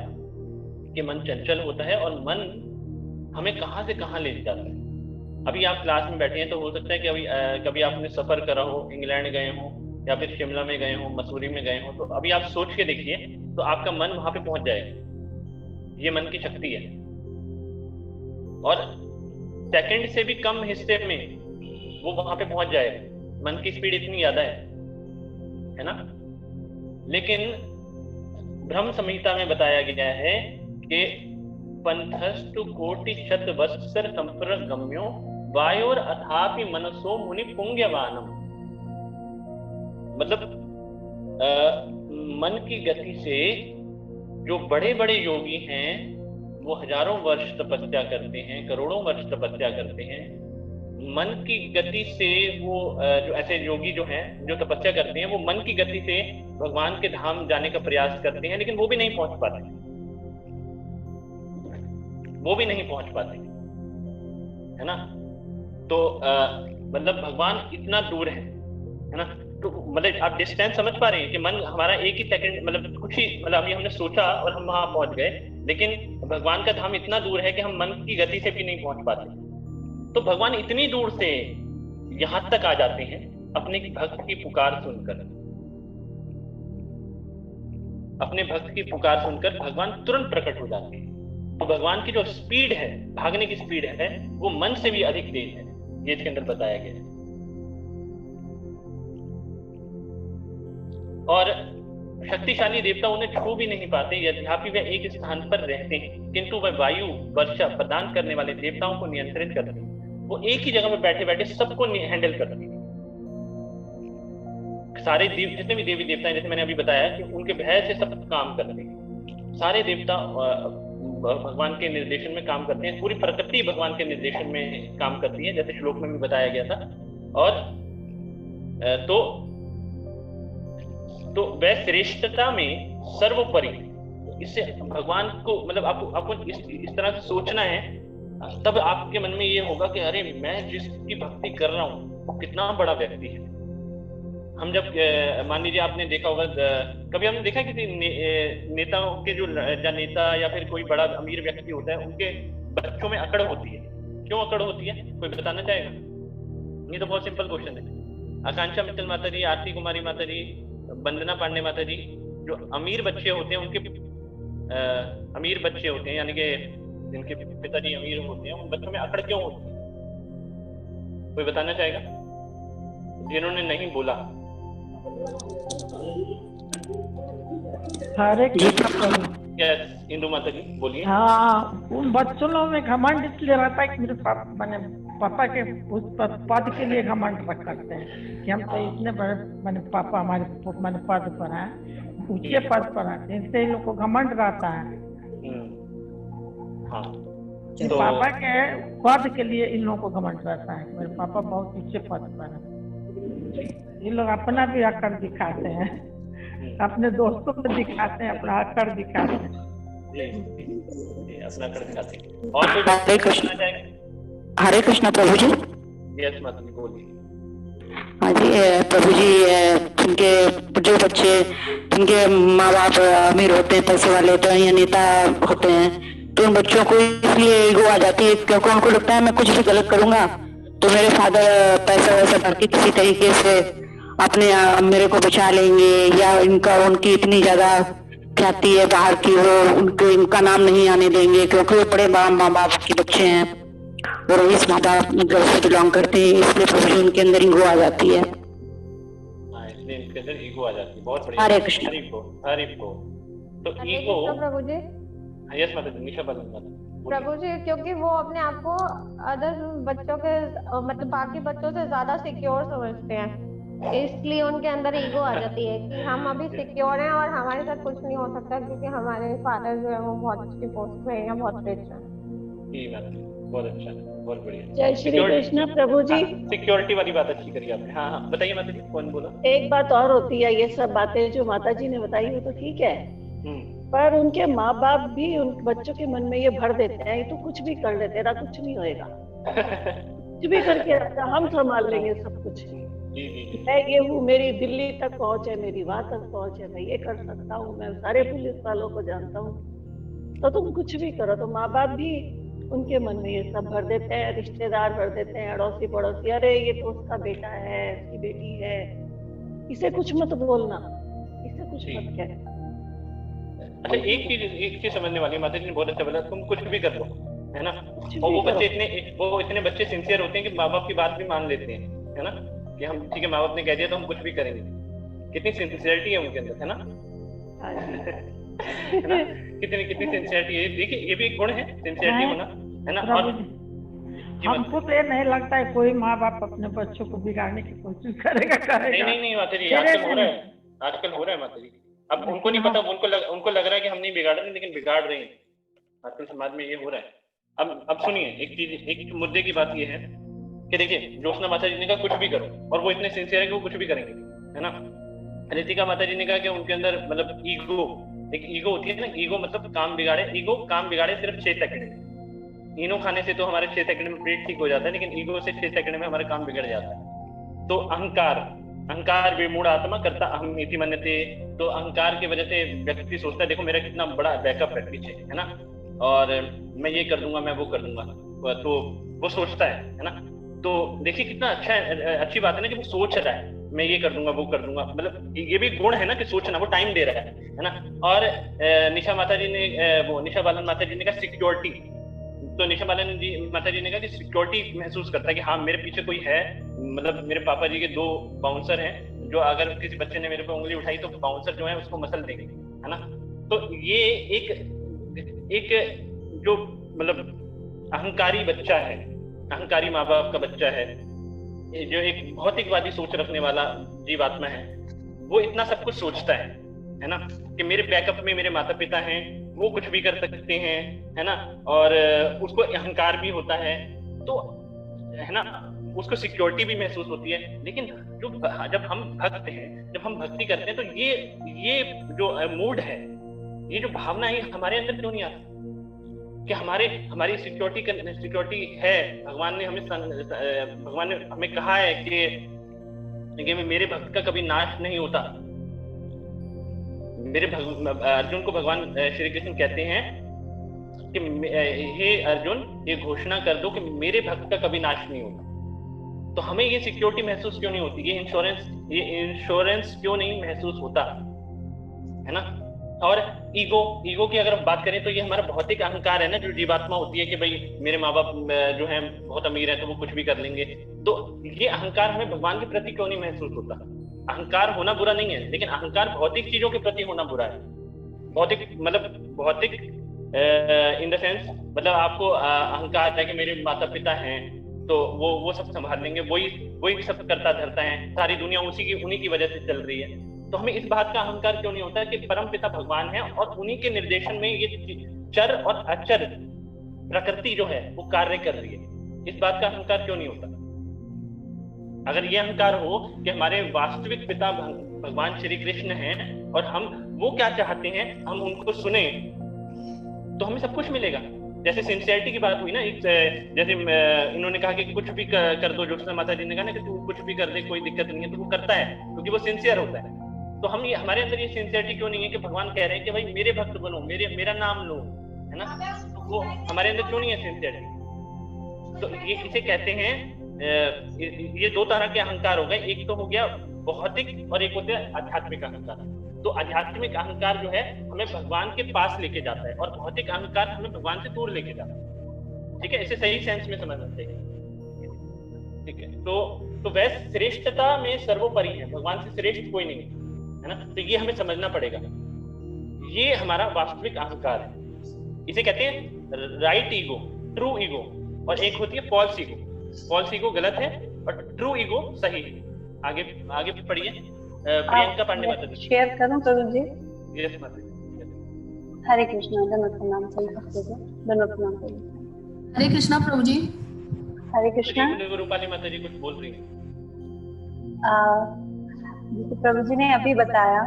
कि मन चंचल होता है और मन हमें कहां से कहां ले जाता है। अभी आप क्लास में बैठे हैं तो हो सकता है कि कभी आपने सफर करा हो, इंग्लैंड गए हो या फिर शिमला में गए हो, मसूरी में गए हो, तो अभी आप सोच के देखिए तो आपका मन वहां पे पहुंच जाएगा। ये मन की शक्ति है। और सेकंड से भी कम हिस्से में वो वहां पे पहुंच जाएगा। मन की स्पीड इतनी ज्यादा है ना। लेकिन ब्रह्म संहिता में बताया गया है कि पंथस्तु कोटि शत वत्सर संप्रगम्यो वायोर अथापि मनसो मुनि पुंग्यवानम। मतलब मन की गति से जो बड़े बड़े योगी हैं वो हजारों वर्ष तपस्या करते हैं, करोड़ों वर्ष तपस्या करते हैं। मन की गति से वो जो ऐसे योगी जो हैं जो तपस्या करते हैं, वो मन की गति से भगवान के धाम जाने का प्रयास करते हैं, लेकिन वो भी नहीं पहुंच पाते, वो भी नहीं पहुंच पाते, है ना। तो मतलब भगवान इतना दूर है ना। तो मतलब आप डिस्टेंस समझ पा रहे हैं कि मन हमारा एक ही सेकंड, मतलब कुछ ही, मतलब अभी हमने सोचा और हम वहां पहुंच गए, लेकिन भगवान का धाम इतना दूर है कि हम मन की गति से भी नहीं पहुंच पाते। तो भगवान इतनी दूर से यहां तक आ जाते हैं अपने भक्त की पुकार सुनकर। अपने भक्त की पुकार सुनकर भगवान तुरंत प्रकट हो जाते हैं। तो भगवान की जो स्पीड है, भागने की स्पीड है, वो मन से भी अधिक तेज है, ये इसके अंदर बताया गया है। और शक्तिशाली देवता उन्हें छू भी नहीं पाते, यद्यपि वे एक स्थान पर रहते हैं, किंतु वे वायु वर्षा प्रदान करने वाले देवताओं को नियंत्रित करते हैं। वो एक ही जगह में बैठे बैठे सबको हैंडल करते हैं। सारे जितने भी देवी देवता हैं, जैसे मैंने अभी बताया कि उनके भय से सब काम करते हैं। सारे देवता भगवान के निर्देशन में काम करते हैं, पूरी प्रकृति भगवान के निर्देशन में काम करती है, जैसे श्लोक में भी बताया गया था। और तो वह श्रेष्ठता में सर्वोपरि, इससे भगवान को मतलब आपको इस तरह से सोचना है, तब आपके मन में ये होगा कि अरे मैं जिसकी भक्ति कर रहा हूँ वो कितना बड़ा व्यक्ति है। हम जब मान लीजिए आपने देखा होगा, कभी हमने देखा किसी नेताओं के जो नेता या फिर कोई बड़ा अमीर व्यक्ति होता है, उनके बच्चों में अकड़ होती है। क्यों अकड़ होती है, कोई बताना चाहेगा? ये तो बहुत सिंपल क्वेश्चन है। आकांक्षा मित्तल माता जी, आरती कुमारी माता जी, वंदना पांडे माता जी, जो अमीर बच्चे होते हैं, उनके अमीर बच्चे होते हैं, यानी कि जिनके पिताजी अमीर होते हैं, उन बच्चों में अकड़ क्यों होती है? कोई बताना चाहेगा जिन्होंने नहीं बोला? हरे कृष्ण प्रभु। यस, इंदु माता जी बोलिए। हाँ, उन बच्चों में घमंड इसलिए रहता है कि मेरे मैंने पापा के उस पद के लिए घमंड करते हैं कि हम तो इतने बड़े, मैंने पापा हमारे मैंने पद पर है, ऊंचे पद पर है, इससे इन लोग को घमंड रहता है। हाँ, तो पापा के पद के लिए इन लोगों को घमंड रहता है, मेरे पापा बहुत ऊंचे पद पर है। ये लोग अपना भी अकड़ दिखाते हैं, अपने दोस्तों को दिखाते हैं, अपना अकड़ दिखाते हैं। अपना अकड़ दिखाते हैं। और कोई हरे कृष्ण। हरे कृष्ण प्रभु जी। यस माता जी बोलिए। हाँ जी प्रभु जी, जिनके जो बच्चे जिनके माँ बाप अमीर होते हैं, पैसे वाले होते हैं या नेता होते हैं, तो उन बच्चों को इसलिए ईगो आ जाती है, क्योंकि उनको लगता है मैं कुछ भी गलत करूंगा तो मेरे फादर पैसा वैसा भर के किसी तरीके से अपने मेरे को बचा लेंगे, या उनकी इतनी ज्यादा ख्याति है बाहर की, वो उनका नाम नहीं आने देंगे, क्योंकि वो बड़े माँ बाप के बच्चे हैं और इस माँ बाप घर से बिलोंग करते हैं, इसलिए प्रभु जी उनके अंदर ईगो आ जाती है। इसलिए इनके अंदर ईगो आ जाती है। बहुत बढ़िया। हरे कृष्ण। हरि को तो ईगो। प्रभु जी। यस माता जी, निशा बंदन प्रभु जी, क्योंकि वो अपने आप को अदर बच्चों के मतलब बाकी बच्चों से ज्यादा सिक्योर समझते हैं, इसलिए उनके अंदर ईगो आ जाती है कि हम अभी सिक्योर हैं और हमारे साथ कुछ नहीं हो सकता, क्योंकि हमारे फादर जो है वो बहुत अच्छी पोस्ट में है या बहुत रिच है। बहुत अच्छा, बहुत बढ़िया। जय श्री कृष्ण प्रभु जी। सिक्योरिटी वाली बात अच्छी करी आपने। हाँ बताइए माता जी, कौन बोला? एक बात और होती है, ये सब बातें जो माता जी ने बताई वो तो ठीक है, पर उनके माँ बाप भी उन बच्चों के मन में ये भर देते हैं तो कुछ भी कर ले, तेरा कुछ नहीं होएगा, कुछ भी करके हम संभाल लेंगे सब कुछ। मैं ये हूँ, मेरी दिल्ली तक पहुंच है, मेरी वहां तक पहुंच है, मैं ये कर सकता हूँ, मैं सारे पुलिस वालों को जानता हूँ, तो तुम कुछ भी करो। तो माँ बाप भी उनके मन में ये सब भर देते हैं, रिश्तेदार भर देते हैं, अड़ोसी पड़ोसी, अरे ये तो उसका बेटा है, उसकी बेटी है, इसे कुछ मत बोलना, इसे कुछ मत कहना। अच्छा, एक चीज समझने वाली माता जी ने बहुत अच्छा बोला, तुम कुछ भी कर लो, है ना। और वो इतने बच्चे सिंसियर होते हैं कि माँ बाप की बात भी मान लेते हैं, है ना, कि हम ठीक है, माँ बाप ने कह दिया तो हम कुछ भी करेंगे। कितनी सिंसियरिटी है उनके अंदर, है ना। कितनी सिंसियरिटी है। देखिए ये भी एक गुण है, सिंसियरिटी होना, है ना। और हमको तो ये नहीं लगता है कोई माँ बाप अपने बच्चों को बिगाड़ने की कोशिश करेगा। नहीं माता जी, आजकल हो रहा है माता जी। अब उनको नहीं पता, उनको लग रहा है कि हम नहीं बिगाड़ रहे, लेकिन बिगाड़ रहे हैं। आजकल समाज में ये हो रहा है। अब सुनिए, एक मुद्दे की बात ये है कि देखिए, ज्योत्सना माता जी ने कहा कुछ भी करो, और वो इतने सिंसियर है कि वो कुछ भी करेंगे, है ना। रितिका माता जी ने कहा कि उनके अंदर मतलब ईगो होती है ना। ईगो मतलब काम बिगाड़े सिर्फ 6 सेकंड में। इनो खाने से तो हमारे 6 सेकंड में पेट ठीक हो जाता है, लेकिन ईगो से 6 सेकंड में हमारा काम बिगड़ जाता है। तो अहंकार, अहंकार विमूढ़ आत्मा करता अहम इति मन्यते। तो अहंकार की वजह से व्यक्ति सोचता है देखो मेरा कितना बड़ा बैकअप है पीछे, है ना, और मैं ये कर दूंगा, मैं वो कर दूंगा, तो वो सोचता है ना। तो देखिए कितना अच्छा है, अच्छी बात है ना कि वो सोच रहा है मैं ये कर दूंगा, वो कर दूंगा, मतलब ये भी गुण है ना कि सोचना, वो टाइम दे रहा है ना। और निशा बालन माता जी ने कहा सिक्योरिटी, तो निशा बालन माता जी ने कहा कि सिक्योरिटी महसूस करता है कि हाँ मेरे पीछे कोई है, मतलब मेरे पापा जी के 2 बाउंसर हैं जो अगर किसी बच्चे ने मेरे पे उंगली उठाई तो बाउंसर जो है उसको मसल देंगे, है ना। तो ये एक जो मतलब अहंकारी बच्चा है, अहंकारी माँ बाप का बच्चा है, जो एक भौतिकवादी सोच रखने वाला जीवात्मा है, वो इतना सब कुछ सोचता है ना, कि मेरे बैकअप में मेरे माता पिता हैं, वो कुछ भी कर सकते हैं, है ना, और उसको अहंकार भी होता है, तो है ना, उसको सिक्योरिटी भी महसूस होती है। लेकिन जो जब हम भक्त हैं, जब हम भक्ति करते हैं, तो ये जो मूड है, ये जो भावना है हमारे अंदर क्यों नहीं आती कि हमारी सिक्योरिटी है। भगवान ने हमें कहा है कि मेरे भक्त का कभी नाश नहीं होता। अर्जुन को भगवान श्री कृष्ण कहते हैं कि हे अर्जुन ये घोषणा कर दो कि मेरे भक्त का कभी नाश नहीं होता। तो हमें ये सिक्योरिटी महसूस क्यों नहीं होती, ये इंश्योरेंस क्यों नहीं महसूस होता, है ना। और ईगो की अगर हम बात करें तो ये हमारा भौतिक अहंकार है ना, जो जीवात्मा होती है कि भाई मेरे माँ बाप जो है बहुत अमीर है तो वो कुछ भी कर लेंगे। तो ये अहंकार हमें भगवान के प्रति क्यों नहीं महसूस होता। अहंकार होना बुरा नहीं है, लेकिन अहंकार भौतिक चीजों के प्रति होना बुरा है। भौतिक इन द सेंस मतलब आपको अहंकार है कि मेरे माता पिता हैं तो वो सब संभाल लेंगे, वही सब करता धरता है, सारी दुनिया उन्हीं की वजह से चल रही है। तो हमें इस बात का अहंकार क्यों नहीं होता कि परम पिता भगवान है और उन्हीं के निर्देशन में ये चर और अचर प्रकृति जो है वो कार्य कर रही है। इस बात का अहंकार क्यों नहीं होता। अगर ये अहंकार हो कि हमारे वास्तविक पिता भगवान श्री कृष्ण हैं और हम वो क्या चाहते हैं हम उनको सुने, तो हमें सब कुछ मिलेगा। जैसे सिंसियरिटी की बात हुई ना, जैसे इन्होंने कहा कि कुछ भी कर दो, ज्योत्सना माता जी ने कहा ना कि तू कुछ भी कर दे कोई दिक्कत नहीं है, तो वो करता है क्योंकि वो सिंसियर होता है। तो हमारे अंदर ये सिंसियरिटी क्यों नहीं है कि भगवान कह रहे हैं कि भाई मेरे भक्त बनो, मेरा नाम लो, है ना। तो वो हमारे अंदर क्यों नहीं है सिंसियरिटी। तो ये इसे कहते हैं, ये 2 तरह के अहंकार हो गए। एक तो हो गया भौतिक और एक होता है आध्यात्मिक अहंकार। तो आध्यात्मिक अहंकार जो है हमें भगवान के पास लेके जाता है और भौतिक अहंकार हमें भगवान से दूर लेके जाता है। ठीक है, इसे सही सेंस में समझना चाहिए। ठीक है, तो वह श्रेष्ठता में सर्वोपरि है, भगवान से श्रेष्ठ कोई नहीं है ना। तो ये हमें समझना पड़ेगा, ये हमारा वास्तविक अहंकार है। इसे कहते हैं राइट ईगो, ट्रू ईगो, और एक होती है फॉल्स ईगो। फॉल्स ईगो गलत है और ट्रू ईगो सही है। आगे पढ़िए प्रियंका पांडे माता जी। शेयर करूं प्रभु जी? यस माता जी। हरे कृष्णा, धन्यवाद प्रणाम धन्यवाद प्रणाम। हरे कृष्णा प्रभु जी। हरे कृष्णा। रूपाली माता जी कुछ बोल रही हैं। जैसे प्रभु जी ने अभी बताया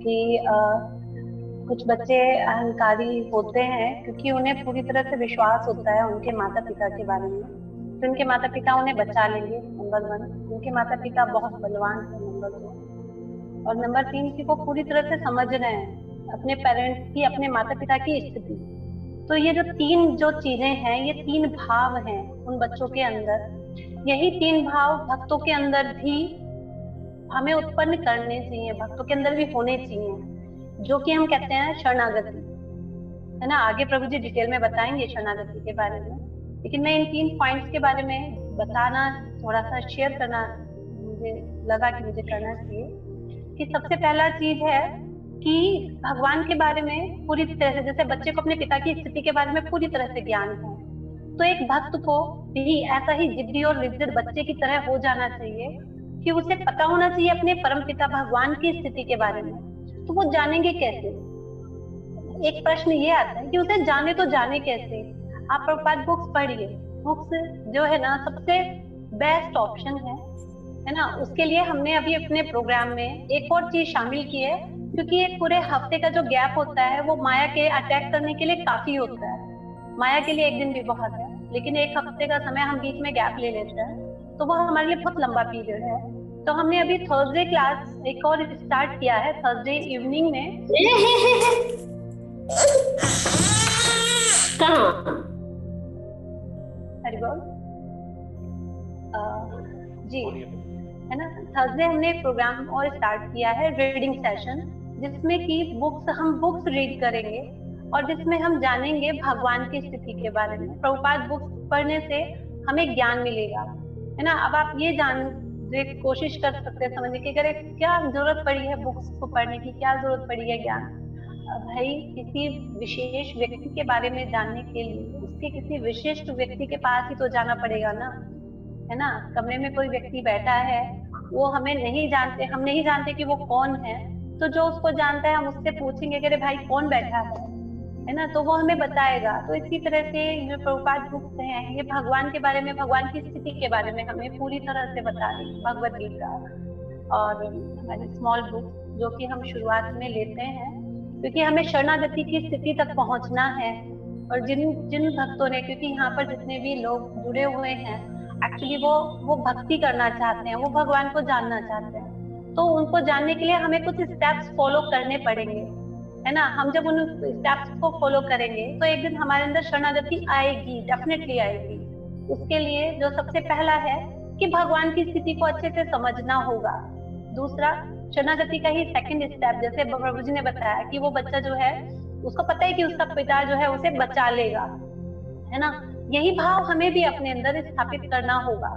कि कुछ बच्चे अहंकारी होते हैं क्योंकि उन्हें पूरी तरह से विश्वास होता है उनके माता पिता के बारे में, तो उनके माता पिता उन्हें बचा लेंगे, नंबर 1। उनके माता पिता बहुत बलवान है, नंबर 2। और नंबर 3 कि वो पूरी तरह से समझ रहे हैं अपने पेरेंट्स की, अपने माता पिता की स्थिति। तो ये जो 3 चीजें हैं, ये 3 भाव हैं उन बच्चों के अंदर। यही 3 भाव भक्तों के अंदर भी हमें उत्पन्न करने चाहिए, भक्तों के अंदर भी होने चाहिए, जो कि हम कहते हैं शरणागति, है ना। आगे प्रभु जी डिटेल में बताएंगे शरणागति के बारे में, लेकिन मैं इन 3 पॉइंट्स के बारे में बताना, थोड़ा सा शेयर करना मुझे लगा कि मुझे करना चाहिए। कि सबसे पहला चीज है कि भगवान के बारे में पूरी तरह से, जैसे बच्चे को अपने पिता की स्थिति के बारे में पूरी तरह से ज्ञान है, तो एक भक्त को भी ऐसा ही जिद्दी और लिज्जत बच्चे की तरह हो जाना चाहिए कि उसे पता होना चाहिए अपने परमपिता भगवान की स्थिति के बारे में। तो वो जानेंगे कैसे? एक प्रश्न ये आता है कि उसे जाने तो जाने कैसे। आप प्रभुपाद बुक्स पढ़िए, बुक्स जो है ना सबसे बेस्ट ऑप्शन है ना। उसके लिए हमने अभी अपने प्रोग्राम में एक और चीज शामिल की है, क्योंकि एक पूरे हफ्ते का जो गैप होता है वो माया के अटैक करने के लिए काफी होता है। माया के लिए एक दिन भी बहुत है, लेकिन एक हफ्ते का समय हम बीच में गैप ले लेते हैं, तो वो हमारे लिए बहुत लंबा पीरियड है। तो हमने अभी थर्सडे क्लास एक और स्टार्ट किया है थर्सडे इवनिंग में। कहाँ? हरि बोल। जी है ना, थर्सडे हमने एक प्रोग्राम और स्टार्ट किया है रीडिंग सेशन, जिसमें कि हम बुक्स रीड करेंगे और जिसमें हम जानेंगे भगवान की स्थिति के बारे में। प्रभुपाद बुक्स पढ़ने से हमें ज्ञान मिलेगा, है ना। अब आप ये जानने की कोशिश कर सकते हैं समझने की, अगर क्या जरूरत पड़ी है बुक्स को पढ़ने की, क्या जरूरत पड़ी है ज्ञान। भाई किसी विशेष व्यक्ति के बारे में जानने के लिए उसके किसी विशिष्ट व्यक्ति के पास ही तो जाना पड़ेगा ना, है ना। कमरे में कोई व्यक्ति बैठा है, वो हमें नहीं जानते, हम नहीं जानते कि वो कौन है, तो जो उसको जानता है हम उससे पूछेंगे कि अरे भाई कौन बैठा है ना, तो वो हमें बताएगा। तो इसी तरह से जो प्रभुपाद बुक्स हैं ये भगवान के बारे में, भगवान की स्थिति के बारे में हमें पूरी तरह से बता रही। भगवद गीता और हमारी स्मॉल बुक जो कि हम शुरुआत में लेते हैं, क्योंकि हमें शरणागति की स्थिति तक पहुंचना है। और जिन भक्तों ने, क्योंकि यहाँ पर जितने भी लोग जुड़े हुए हैं एक्चुअली वो भक्ति करना चाहते हैं, वो भगवान को जानना चाहते हैं, तो उनको जानने के लिए हमें कुछ स्टेप्स फॉलो करने पड़ेंगे, है ना। हम जब उन स्टेप्स को फॉलो करेंगे तो एक दिन हमारे अंदर शरणागति आएगी, डेफिनेटली आएगी। उसके लिए जो सबसे पहला है कि भगवान की स्थिति को अच्छे से समझना होगा। दूसरा, शरणागति का ही सेकंड स्टेप, जैसे प्रभु जी ने बताया कि वो बच्चा जो है उसको पता है कि उसका पिता जो है उसे बचा लेगा, है ना। यही भाव हमें भी अपने अंदर स्थापित करना होगा,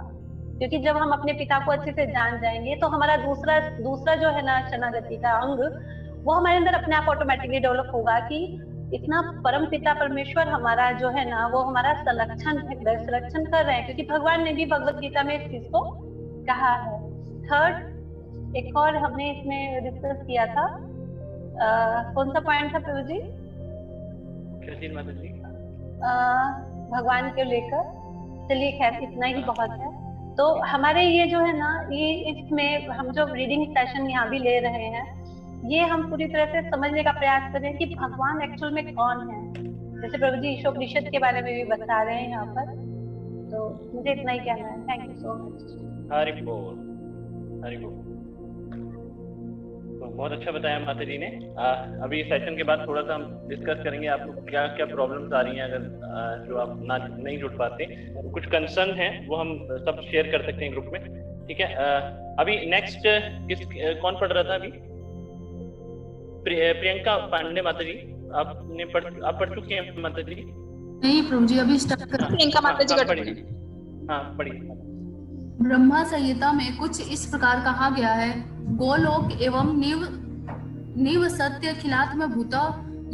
क्योंकि जब हम अपने पिता को अच्छे से जान जाएंगे तो हमारा दूसरा जो है ना शरणागति का अंग, वो हमारे अंदर अपने आप ऑटोमेटिकली डेवलप होगा कि इतना परम पिता परमेश्वर हमारा जो है ना वो हमारा संरक्षण कर रहे हैं, क्योंकि भगवान ने भी भगवद गीता में इस चीज को कहा है। थर्ड, एक और हमने इसमें डिस्कस किया था, कौन सा पॉइंट था प्रभु जी? भगवान को लेकर। चलिए खैर इतना ही बहुत है। तो हमारे ये जो है ना, ये इसमें हम जो रीडिंग सेशन यहाँ भी ले रहे हैं, ये हम पूरी तरह से समझने का प्रयास करें कि भगवान एक्चुअल में कौन है। जैसे प्रभु जी ईशोपनिषद के बारे में भी बता रहे हैं यहाँ पर, तो मुझे इतना ही कहना है। Thank you so much. Hari बोल, हरि बोल। तो बहुत अच्छा बताया माता जी ने। अभी सेशन के बाद थोड़ा सा हम डिस्कस करेंगे आपको क्या क्या प्रॉब्लम्स आ रही हैं, अगर जो आप नहीं जुड़ पाते, कुछ कंसर्न हैं वो हम सब शेयर कर सकते हैं ग्रुप में, ठीक है। अभी नेक्स्ट कौन पढ़ रहा था अभी? प्रियंका पांडे माता जी, आप पढ़ चुके हैं माता जी? नहीं प्रभु जी, अभी स्टार्ट कर। प्रियंका माता जी पढ़िए। हाँ पढ़िए। ब्रह्मा संहिता में कुछ इस प्रकार कहा गया है, गोलोक एवं नीव सत्य खिलात्म भूता।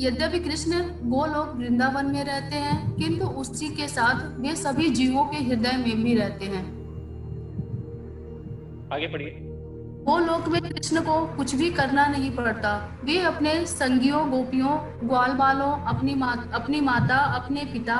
यद्यपि कृष्ण गोलोक वृंदावन में रहते हैं, किंतु उसी के साथ वे सभी जीवों के हृदय में भी रहते हैं। आगे पढ़िए। गोलोक में कृष्ण को कुछ भी करना नहीं पड़ता। वे अपने संगियों, गोपियों, ग्वाल बालों, अपनी माता, अपने पिता,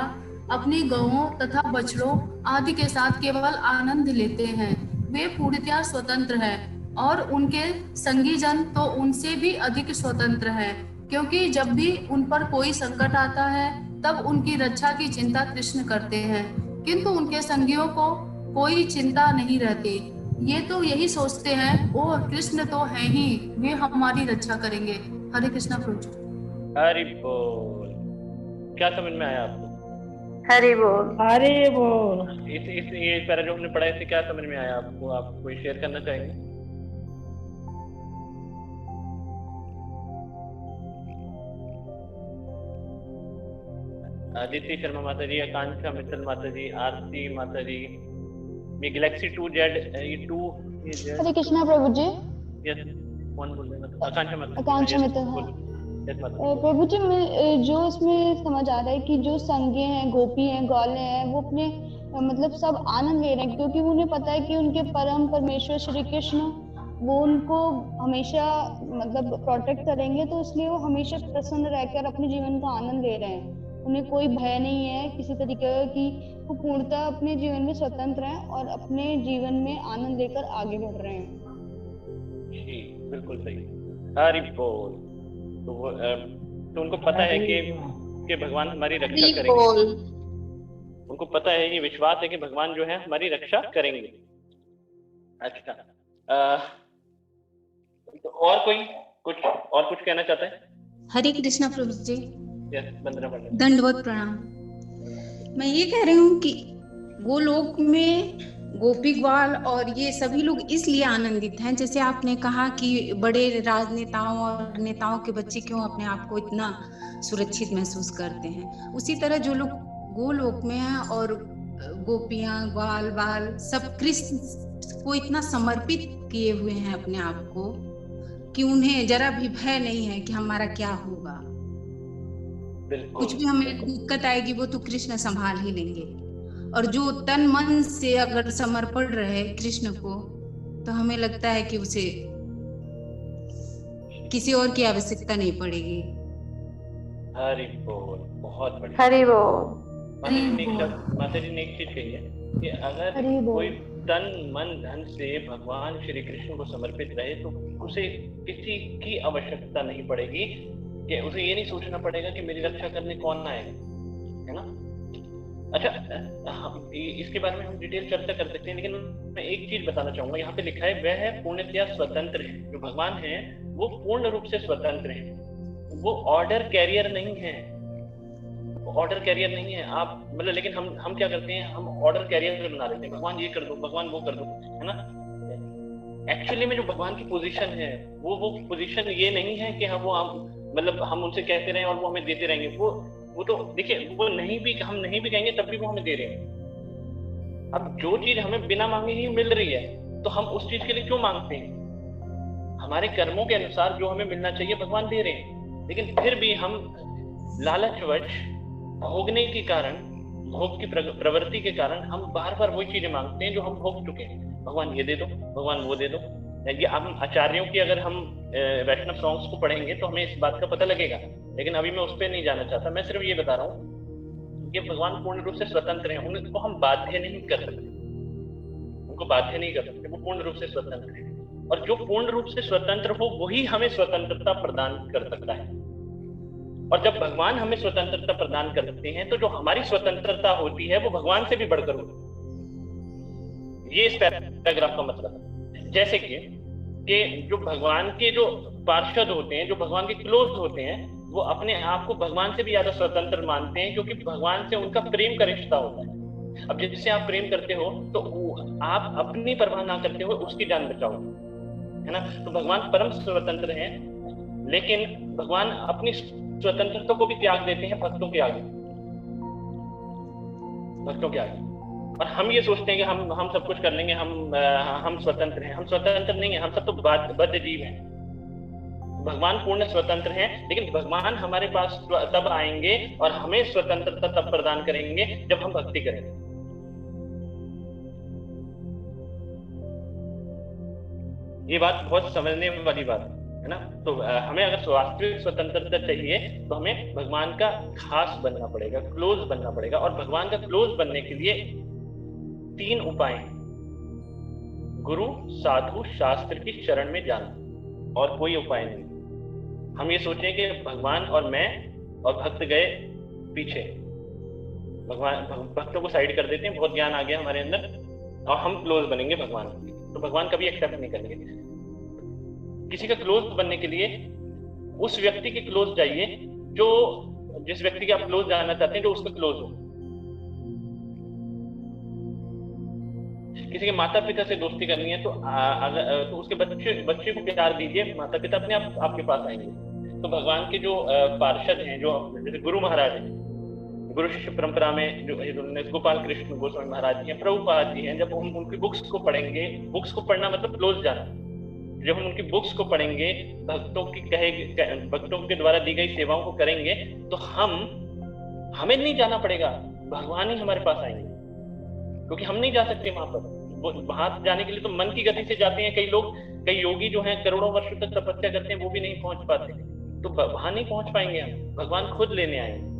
अपनी गौओं तथा बछड़ों आदि के साथ केवल आनंद लेते हैं। वे पूर्णतया स्वतंत्र हैं और उनके संगी जन तो उनसे भी अधिक स्वतंत्र हैं, क्योंकि जब भी उन पर कोई संकट आता है तब उनकी रक्षा की चिंता कृष्ण करते हैं, किंतु उनके संगियों को कोई चिंता नहीं रहती। ये तो यही सोचते हैं, ओ कृष्ण तो है ही, वे हमारी रक्षा करेंगे। हरे कृष्णा प्रभु। हरि बोल। क्या समझ में आया आपको? हरि बोल। हरि बोल। इस ये पैरा जो हमने पढ़ा इससे क्या समझ में आया आपको? आप कोई शेयर करना चाहेंगे? आदित्य शर्मा माता जी, आकांक्षा मित्तल माता जी, आरती माता जी, गैलेक्सी 2Z, ये 2 हरे कृष्णा प्रभु जी। यस, कौन बोल रहे हैं? आकांक्षा माता। आकांक्षा मित्तल। प्रभु जी, जो इसमें समझ आ रहा है कि जो संगे हैं, गोपी हैं, ग्वाले हैं, वो अपने मतलब सब आनंद ले रहे हैं, क्योंकि उन्हें पता है कि उनके परम परमेश्वर श्री कृष्ण वो उनको हमेशा मतलब प्रोटेक्ट करेंगे, तो इसलिए वो हमेशा प्रसन्न रहकर अपने जीवन का आनंद ले रहे हैं। उन्हें कोई भय नहीं है किसी तरीके का, कि वो पूर्णतः अपने जीवन में स्वतंत्र हैं और अपने जीवन में आनंद लेकर आगे बढ़ रहे हैं। जी बिल्कुल सही। हरि बोल। तो उनको पता है कि भगवान हमारी रक्षा करेंगे। उनको पता है, ये विश्वास है कि भगवान जो है हमारी रक्षा करेंगे। अच्छा, तो और कोई कुछ कहना चाहता है? हरे कृष्णा प्रभु जी। वंदना मैडम। दंडवत प्रणाम। मैं ये कह रही हूँ कि गोलोक में गोपी ग्वाल और ये सभी लोग इसलिए आनंदित हैं, जैसे आपने कहा कि बड़े राजनेताओं और नेताओं के बच्चे क्यों अपने आप को इतना सुरक्षित महसूस करते हैं, उसी तरह जो लोग गोलोक में हैं और गोपियां ग्वाल बाल सब कृष्ण को इतना समर्पित किए हुए हैं अपने आप को कि उन्हें जरा भी भय नहीं है कि हमारा क्या होगा। कुछ भी हमें दिक्कत आएगी वो तो कृष्ण संभाल ही लेंगे। और जो तन मन से अगर समर्पण रहे कृष्ण को, तो हमें लगता है कि उसे किसी और की आवश्यकता नहीं पड़ेगी। हरि बोल। बहुत बढ़िया। हरि बोल। माता जी ने एक चीज कही है कि अगर कोई तन मन धन से भगवान श्री कृष्ण को समर्पित रहे तो उसे किसी की आवश्यकता नहीं पड़ेगी, कि उसे ये नहीं सोचना पड़ेगा कि मेरी रक्षा करने कौन आएगा, है ना। अच्छा, इसके बारे में हम डिटेल चर्चा कर सकते हैं, लेकिन मैं एक चीज बताना चाहूंगा। यहाँ पे लिखा है वह है पूर्णतया स्वतंत्र है। जो भगवान है वो पूर्ण रूप से स्वतंत्र है, वो ऑर्डर कैरियर नहीं है। ऑर्डर कैरियर नहीं है आप, मतलब, लेकिन हम क्या करते हैं, हम ऑर्डर कैरियर बना लेते हैं, भगवान ये कर दो, भगवान वो कर दो, है ना। एक्चुअली में जो भगवान की पोजीशन है वो पोजीशन ये नहीं है कि हम उनसे कहते रहें और वो हमें देते रहेंगे। वो तो देखिए, वो हम नहीं भी कहेंगे तब भी वो हमें दे रहे हैं। अब जो चीज हमें बिना मांगे ही मिल रही है तो हम उस चीज के लिए क्यों मांगते हैं? हमारे कर्मों के अनुसार जो हमें मिलना चाहिए भगवान दे रहे हैं, लेकिन फिर भी हम लालचवश भोगने के कारण, भोग की प्रवृत्ति के कारण हम बार बार वही चीजें मांगते हैं जो हम भोग चुके हैं। भगवान ये दे दो, भगवान वो दे दो। ये हम आचार्यों की अगर हम वैष्णव सॉन्ग्स को पढ़ेंगे तो हमें इस बात का पता लगेगा, लेकिन अभी मैं उस पर नहीं जाना चाहता। मैं सिर्फ ये बता रहा हूँ कि भगवान पूर्ण रूप से स्वतंत्र हैं, उनको हम बाध्य नहीं कर सकते, उनको बाध्य नहीं कर सकते, वो पूर्ण रूप से स्वतंत्र है। और जो पूर्ण रूप से स्वतंत्र हो वही हमें स्वतंत्रता प्रदान कर सकता है। और जब भगवान हमें स्वतंत्रता प्रदान करते हैं तो जो हमारी स्वतंत्रता होती है वो भगवान से भी बढ़कर होती है। ये इस पैराग्राफ का मतलब है। जैसे कि जो भगवान के जो पार्षद होते हैं, जो भगवान के क्लोज होते हैं, वो अपने आप को भगवान से भी ज्यादा स्वतंत्र मानते हैं, क्योंकि भगवान से उनका प्रेम का रिश्ता होता है। अब जिससे आप प्रेम करते हो तो आप अपनी परवाह ना करते हो उसकी जान बचाओ, है ना। तो भगवान परम स्वतंत्र हैं, लेकिन भगवान अपनी स्वतंत्रता को भी त्याग देते हैं भक्तों के आगे। और हम ये सोचते हैं कि हम सब कुछ कर लेंगे, हम स्वतंत्र हैं। हम स्वतंत्र नहीं है, हम सब तो बद्ध जीव हैं। भगवान पूर्ण स्वतंत्र हैं, लेकिन भगवान हमारे पास तब आएंगे और हमें स्वतंत्रता तब प्रदान करेंगे जब हम भक्ति करेंगे। ये बात बहुत समझने वाली बात है ना। तो हमें अगर वास्तविक स्वतंत्रता चाहिए तो हमें भगवान का खास बनना पड़ेगा, क्लोज बनना पड़ेगा। और भगवान का क्लोज बनने के लिए 3 उपाय हैं: गुरु, साधु, शास्त्र की शरण में जाना, और कोई उपाय नहीं। हम ये सोचें कि भगवान और मैं और भक्त गए पीछे, भक्तों को साइड कर देते हैं, बहुत ज्ञान आ गया हमारे अंदर और हम क्लोज बनेंगे भगवान, तो भगवान कभी एक्सेप्ट नहीं करेंगे। किसी का क्लोज बनने के लिए उस व्यक्ति के क्लोज जाइए जिस व्यक्ति के आप क्लोज जाना चाहते हैं, जो उसका क्लोज हो। किसी के माता पिता से दोस्ती करनी है तो उसके बच्चे को प्यार दीजिए, माता पिता अपने आप आपके पास आएंगे। तो भगवान के जो पार्षद हैं, जो जैसे गुरु महाराज हैं, गुरु शिष्य परंपरा में जो गोपाल कृष्ण गोस्वामी महाराज जी हैं, प्रभुपाद जी हैं, जब हम उनकी बुक्स को पढ़ेंगे, बुक्स को पढ़ना मतलब क्लोज जाना, जब हम उनकी बुक्स को पढ़ेंगे, भक्तों के द्वारा दी गई सेवाओं को करेंगे, तो हमें नहीं जाना पड़ेगा, भगवान ही हमारे पास आएंगे, क्योंकि हम नहीं जा सकते वहां पर। वहां जाने के लिए तो मन की गति से जाते हैं कई लोग, कई योगी जो हैं करोड़ों वर्षों तक तपस्या करते हैं, वो भी नहीं पहुंच पाते, तो वहां नहीं पहुंच पाएंगे हम, भगवान खुद लेने आएंगे।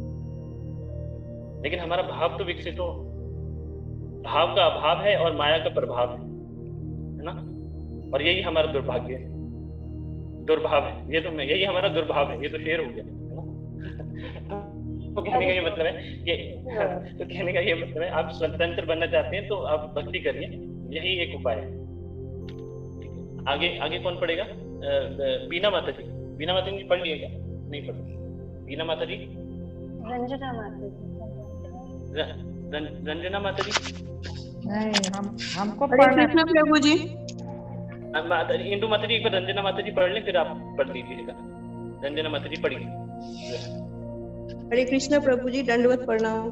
लेकिन हमारा भाव तो विकसित हो, भाव का अभाव है और माया का प्रभाव है ना। और यही हमारा दुर्भाग्य है, दुर्भाव है, यही हमारा दुर्भाव है। ये तो शेर हो गया, तो कहने का ये मतलब है आप स्वतंत्र बनना चाहते हैं तो आप भक्ति करिए, यही एक उपाय है। आगे आगे कौन पढ़ेगा? बीना माता जी। बीना माता जी पढ़ लिया क्या? नहीं पढ़। बीना माता जी। रंजना माता जी। रंजना माता जी नहीं, हमको हरे पढ़ना कृष्ण प्रभु जी। माता जी, इंदु माता जी एक बार रंजना माता जी पढ़ लें, फिर आप पढ़ दीजिएगा। रंजना माता जी पढ़िए। हरे कृष्ण प्रभु जी, दंडवत प्रणाम।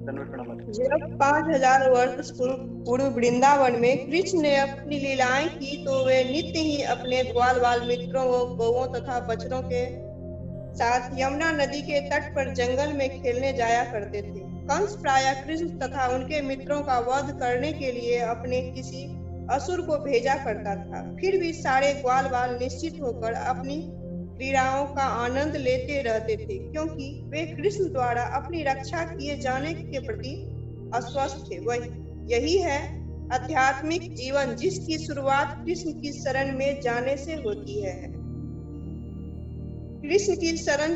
दंडवत प्रणाम माता जी। जब 5000 वर्ष पूर्व वृंदावन में कृष्ण ने अपनी लीलाएं की तो वे नित्य ही अपने ग्वाल बाल मित्रों गौओं तथा बछड़ों के साथ यमुना नदी के तट पर जंगल में खेलने जाया करते थे। कंस प्रायः कृष्ण तथा उनके मित्रों का वध करने के लिए अपने किसी असुर को भेजा करता था। फिर भी सारे ग्वाल बाल निश्चित होकर अपनी क्रीड़ाओं का आनंद लेते रहते थे, क्योंकि वे कृष्ण द्वारा अपनी रक्षा किए जाने के प्रति आश्वस्त थे। यही है आध्यात्मिक जीवन, जिसकी शुरुआत कृष्ण की शरण में जाने से होती है। कृष्ण की शरण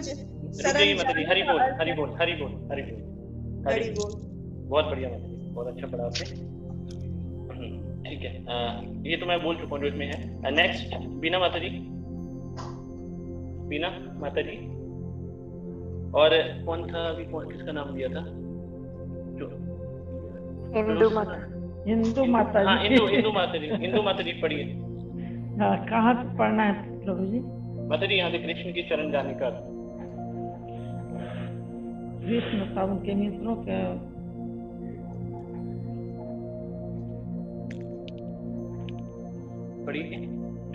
हरि बोल, हरि बोल, हरि बोल, हरि बोल, हरि बोल। बहुत बढ़िया माता जी, बहुत अच्छा पढ़ा आपने। ठीक है, ये तो मैं बोल चुका हूँ जो इसमें है। नेक्स्ट बीना माता जी। बीना माता जी और कौन था अभी? किसका नाम दिया था? जो हिंदू माता। हिंदू माता हाँ, जी। हिंदू माता जी। हिंदू माता जी पढ़िए। हाँ, कहाँ से पढ़ना है प्रभु जी? माता जी यहाँ से कृष्ण की शरण जाने का। कृष्ण का उनके मित्रों के पढ़िए।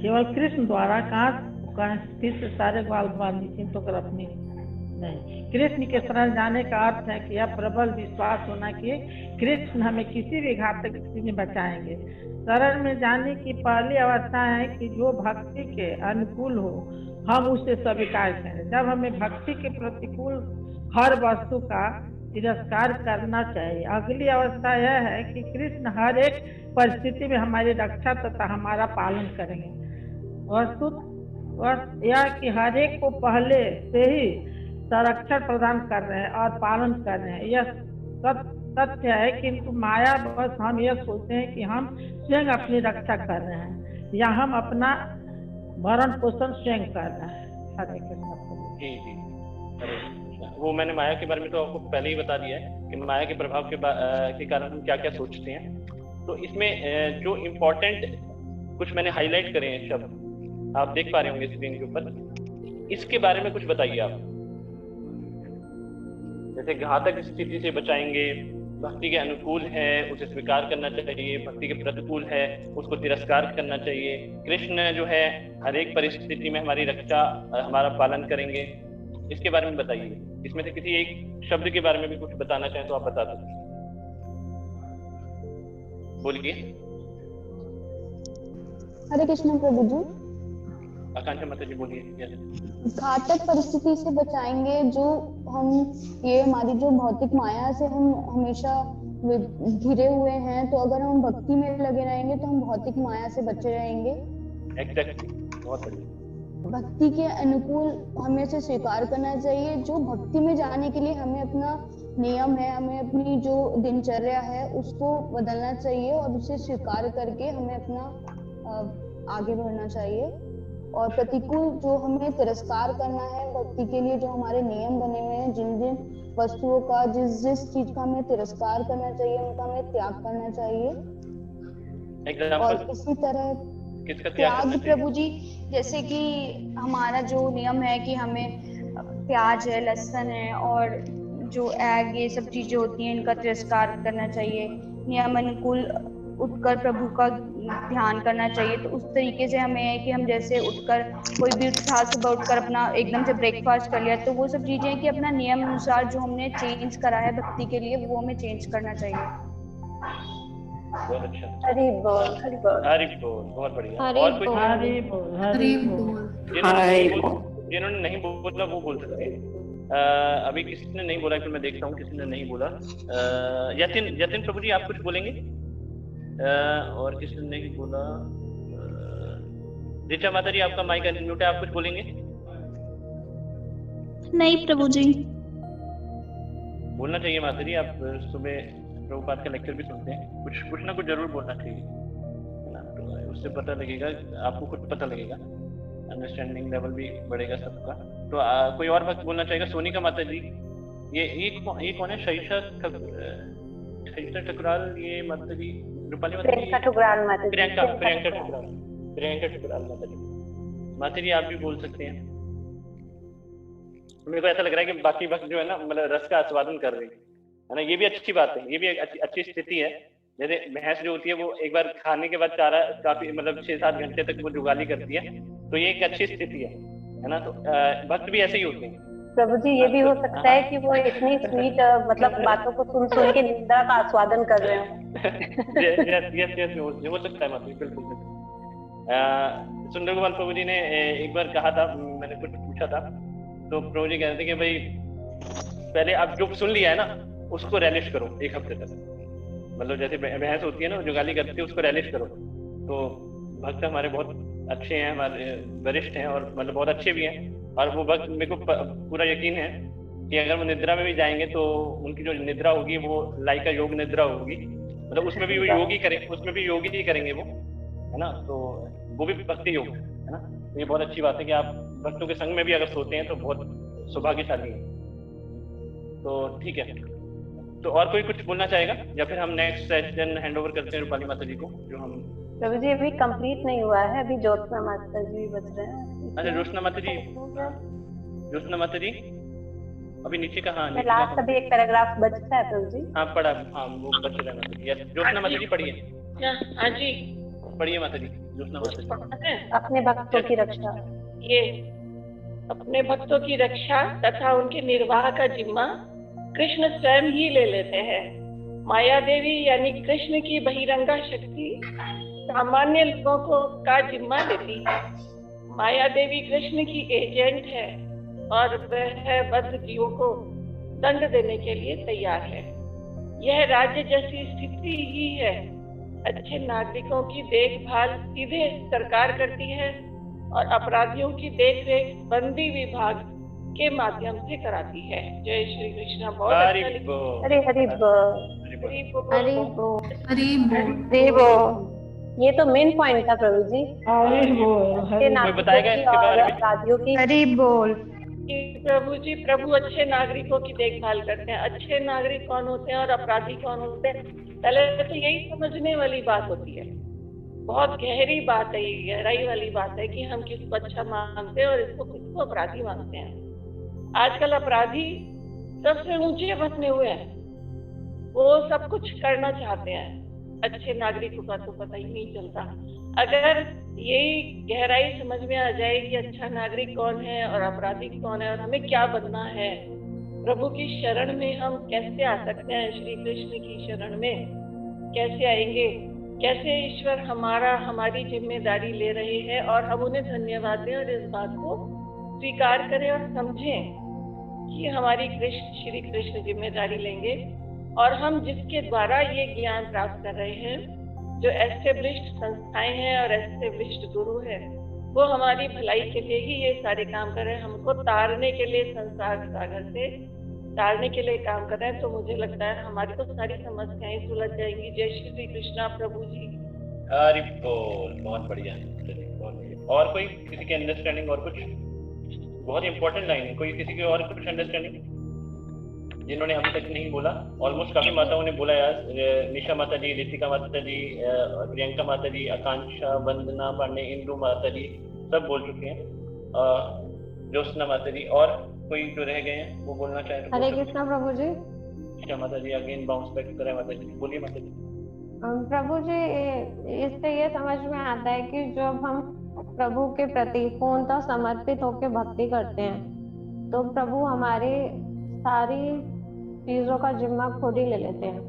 केवल कृष्ण द्वारा कहाँ फिर से सारे ग्वाल बाल निश्चिंत होकर अपनी नहीं। कृष्ण के शरण जाने का अर्थ है कि यह प्रबल विश्वास होना कि कृष्ण हमें किसी भी घातक स्थिति में बचाएंगे। शरण में जाने की पहली अवस्था है कि जो भक्ति के अनुकूल हो हम उसे स्वीकार करें। जब हमें भक्ति के प्रतिकूल हर वस्तु का तिरस्कार करना चाहिए। अगली अवस्था यह है कि कृष्ण हर एक परिस्थिति में हमारी रक्षा तथा हमारा पालन करेंगे। वस्तु यह कि हर एक को पहले से ही संरक्षण प्रदान कर रहे हैं और पालन कर रहे हैं। यह सत्य है, किंतु माया बस हम यह सोचते हैं कि हम स्वयं अपनी रक्षा कर रहे हैं या हम अपना भरण पोषण स्वयं कर रहे हैं। हरे कृष्ण। जी जी, हरे कृष्ण। वो मैंने माया के बारे में तो आपको पहले ही बता दिया है कि माया के प्रभाव के कारण हम क्या क्या सोचते हैं। तो इसमें जो इम्पोर्टेंट कुछ मैंने हाईलाइट करे हैं शब्द, आप देख पा रहे होंगे स्क्रीन के ऊपर। इसके बारे में कुछ बताइए आप। जैसे घातक स्थिति से बचाएंगे, भक्ति के अनुकूल है उसे स्वीकार करना चाहिए, भक्ति के प्रतिकूल है उसको तिरस्कार करना चाहिए, कृष्ण जो है हर एक परिस्थिति में हमारी रक्षा हमारा पालन करेंगे। इसके बारे में बताइए। इसमें से किसी एक शब्द के बारे में भी कुछ बताना चाहें तो आप बता दो, बोलिए। हरे कृष्ण प्रभु जी। आकांक्षा माता जी बोलिए। घातक परिस्थिति से बचाएंगे, जो हम ये हमारी जो भौतिक माया से हम हमेशा घिरे हुए हैं, तो अगर हम भक्ति में लगे रहेंगे तो हम भौतिक माया से बचे रहेंगे। एग्जैक्टली, बहुत बढ़िया। भक्ति के अनुकूल हमें से स्वीकार करना चाहिए। जो भक्ति में जाने के लिए हमें अपना नियम है, हमें अपनी जो दिनचर्या है उसको बदलना चाहिए और उसे स्वीकार करके हमें अपना आगे बढ़ना चाहिए। और प्रतिकूल जो हमें तिरस्कार करना है, भक्ति के लिए जो हमारे नियम बने हुए हैं, जिन जिन वस्तुओं का जिस चीज का हमें तिरस्कार करना चाहिए उनका हमें त्याग करना चाहिए। और इसी तरह त्याग प्रभु जी, जैसे कि हमारा जो नियम है कि हमें प्याज है, लहसुन है और जो एग, ये सब चीजें होती हैं इनका तिरस्कार करना चाहिए। नियम अनुकूल उठकर प्रभु का ध्यान करना चाहिए। तो उस तरीके से हमें है कि हम जैसे उठकर कोई भी उठा, सुबह उठकर अपना एकदम से ब्रेकफास्ट कर लिया, तो वो सब चीजें हैं कि अपना नियम अनुसार जो हमने चेंज करा है भक्ति के लिए वो हमें चेंज करना चाहिए। बहुत अच्छा। हरि बोल, हरि बोल, हरि बोल, बहुत बढ़िया। हरि और कुछ? हरि बोल, हरि बोल। जिन्होंने नहीं बोला वो बोल सकते हैं। अभी किसी ने नहीं बोला, फिर मैं देखता हूँ किसी ने नहीं बोला। यतिन प्रभु जी आप कुछ बोलेंगे? और किसी ने नहीं बोला। ऋचा माता जी आपका माइक अनम्यूट है, आप कुछ बोलेंगे? नहीं प्रभु जी। बोलना चाहिए माता जी, आप सुबह प्रभुपाद का लेक्चर भी सुनते हैं, कुछ ना कुछ जरूर बोलना चाहिए। तो उससे पता लगेगा, आपको खुद पता लगेगा, अंडरस्टैंडिंग लेवल भी बढ़ेगा सबका। तो कोई और भक्त बोलना चाहेगा? सोनिका माता जी, ये कौन है? शैषा ठकुराल, ये माता जी रूपाली माता जी, प्रियंका ठुकराल माता जी, प्रियंका ठकुराल माता जी। माता जी आप भी बोल सकते हैं। मेरे को ऐसा लग रहा है कि बाकी भक्त जो है ना, मतलब रस का आस्वादन कर रहे हैं, है ना। ये भी अच्छी बात है, ये भी एक अच्छी स्थिति है। जैसे भैंस जो होती है वो एक बार खाने के बाद चारा काफी मतलब 6-7 घंटे तक वो जुगाली करती है, तो ये एक अच्छी स्थिति है ना। तो भक्त भी ऐसे ही होते हैं प्रभु जी। ये भी हो सकता है कि वो इतनी स्वीट मतलब बातों को सुन के निंदा का आस्वादन कर रहे हो। यस हो सकता है माता जी, बिल्कुल। सुंदर गोपाल प्रभु जी ने एक बार कहा था, मैंने कुछ पूछा था, तो प्रभु जी कह रहे थे कि भाई पहले आप जो सुन लिया है ना उसको रेलिश करो 1 हफ्ते तक। मतलब जैसे भैंस होती है ना, जो गाली करती है उसको रेलिश करो। तो भक्त हमारे बहुत अच्छे हैं, हमारे वरिष्ठ हैं और मतलब बहुत अच्छे भी हैं। और वो भक्त मेरे को पूरा यकीन है कि अगर वो निद्रा में भी जाएंगे तो उनकी जो निद्रा होगी वो लाइक योग निद्रा होगी, मतलब उसमें भी वो योगी करेंगे, उसमें भी योगी ही करेंगे वो, है ना। तो वो भी भक्ति योग है ना। तो ये बहुत अच्छी बात है कि आप भक्तों के संग में भी अगर सोते हैं तो बहुत सौभाग्यशाली है। तो ठीक है, तो और कोई कुछ बोलना चाहेगा या फिर हम नेक्स्ट सेशन हैंड ओवर करते हैं रूपाली माता जी को, जो हम प्रभु जी अभी कंप्लीट नहीं हुआ है, अभी ज्योत्सना माता जी बच रहे हैं। अच्छा ज्योत्सना माता जी, ज्योत्सना माता जी अभी नीचे का, हाँ नीचे लास्ट अभी एक पैराग्राफ बचता है प्रभु जी। हाँ पढ़ा, हाँ वो बच रहा है माता जी। यस ज्योत्सना माता जी पढ़िए। हाँ जी पढ़िए माता जी, ज्योत्सना माता जी। अपने भक्तों की रक्षा, ये अपने भक्तों की रक्षा तथा उनके निर्वाह का जिम्मा कृष्ण स्वयं ही ले लेते हैं। माया देवी यानी कृष्ण की बहिरंगा शक्ति सामान्य लोगों को का जिम्मा लेती है। माया देवी कृष्ण की एजेंट है और वह बद्ध जीवों को दंड देने के लिए तैयार है। यह राज्य जैसी स्थिति ही है। अच्छे नागरिकों की देखभाल सीधे सरकार करती है और अपराधियों की देखरेख बंदी विभाग के माध्यम से कराती है। जय श्री कृष्णा। बहुत अच्छा लिखा। हरे हरि बोल। ये तो मेन पॉइंट था प्रभु जी। कोई बताएगा इसके बारे में? अपराधियों की हरि बोल। प्रभु जी, प्रभु अच्छे नागरिकों की देखभाल करते हैं। अच्छे नागरिक कौन होते हैं और अपराधी कौन होते हैं, पहले तो यही समझने वाली बात होती है। बहुत गहरी बात है, ये गहराई वाली बात है कि हम किसको अच्छा मानते हैं और इसको किसको अपराधी मानते हैं। आजकल अपराधी सबसे ऊंचे बने हुए हैं, वो सब कुछ करना चाहते हैं, अच्छे नागरिकों का तो पता ही नहीं चलता। अगर यही गहराई समझ में आ जाए कि अच्छा नागरिक कौन है और अपराधी कौन है और हमें क्या बनना है, प्रभु की शरण में हम कैसे आ सकते हैं, श्री कृष्ण की शरण में कैसे आएंगे, कैसे ईश्वर हमारी जिम्मेदारी ले रहे हैं और हम उन्हें धन्यवाद दें और इस बात को स्वीकार करें और समझें कि हमारी श्री कृष्ण जिम्मेदारी लेंगे और हम जिसके द्वारा ये ज्ञान प्राप्त कर रहे हैं, जो एस्टेब्लिश्ड संस्थाएं हैं और एस्टेब्लिश्ड गुरु है, वो हमारी भलाई के लिए ही ये सारे काम कर रहे हैं, हमको तारने के लिए, संसार सागर से तारने के लिए काम कर रहे हैं। तो मुझे लगता है हमारी तो सारी समस्याएं सुलझ जाएंगी। जय श्री कृष्णा प्रभु जी। हरि बोल। बहुत बढ़िया। और कोई किसी की अंडरस्टैंडिंग और कुछ? बहुत इंपॉर्टेंट लाइन है। कोई किसी की और कुछ अंडरस्टैंडिंग जिन्होंने अभी तक नहीं बोला? ऑलमोस्ट काफी माताओं ने बोला यार। निशा माता जी, रितिका माता जी, प्रियंका माता जी, आकांक्षा, वंदना पांडे, इंदु माता जी सब बोल चुके हैं। ज्योत्सना माता जी, और कोई जो रह गए हैं वो बोलना चाहे तो? हरे कृष्णा प्रभु जी। निशा माता जी अगेन बाउंस बैक करें। माता जी बोलिए। माता जी प्रभु जी, इससे ये समझ में आता है कि जब हम प्रभु के प्रति पूर्णतः समर्पित होकर भक्ति करते हैं तो प्रभु हमारी सारी चीजों का जिम्मा खुद ही ले लेते हैं।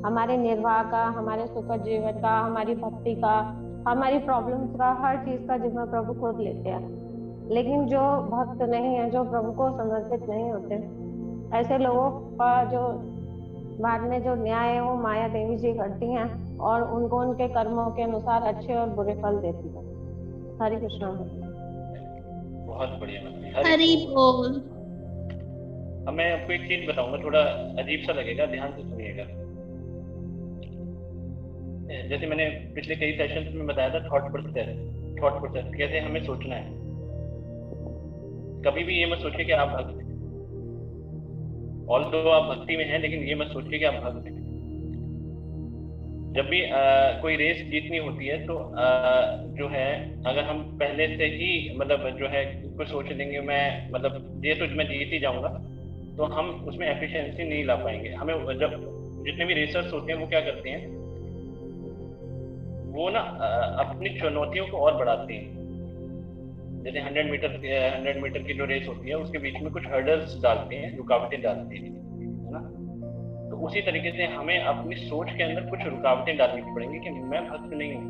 हमारे निर्वाह का, हमारे सुख जीवन का, हमारी भक्ति का, हमारी प्रॉब्लम्स का, हर चीज का जिम्मा प्रभु खुद लेते हैं। लेकिन जो भक्त नहीं है, जो प्रभु को समर्पित नहीं होते, ऐसे लोगों का जो बाद में जो न्याय है वो माया देवी जी करती हैं और उनको उनके कर्मों के अनुसार अच्छे और बुरे फल देती है। हरे कृष्णा। बहुत बढ़िया। हरि बोल। अब मैं आपको एक चीज बताऊंगा, थोड़ा अजीब सा लगेगा, ध्यान से सुनिएगा। जैसे मैंने पिछले कई सेशंस में बताया था, थॉट प्रोसेस कैसे हमें सोचना है। कभी भी ये मत सोचिए कि आप भक्त हैं, ऑल्दो आप भक्ति में हैं, लेकिन ये मत सोचिए कि आप भक्त हैं। जब भी कोई रेस जीतनी होती है तो जो है, अगर हम पहले से ही मतलब जो है कुछ सोच लेंगे मैं मतलब ये तो मैं जीत ही जाऊंगा, तो हम उसमें एफिशिएंसी नहीं ला पाएंगे। हमें जब जितने भी रेसर्स होते हैं वो क्या करते हैं, वो ना अपनी चुनौतियों को और बढ़ाते हैं। जैसे 100 मीटर की जो रेस होती है उसके बीच में कुछ हर्डल्स डालते हैं, रुकावटें डालते हैं, है ना। तो उसी तरीके से हमें अपनी सोच के अंदर कुछ रुकावटें डालनी पड़ेंगी कि मैं भक्त नहीं हूँ,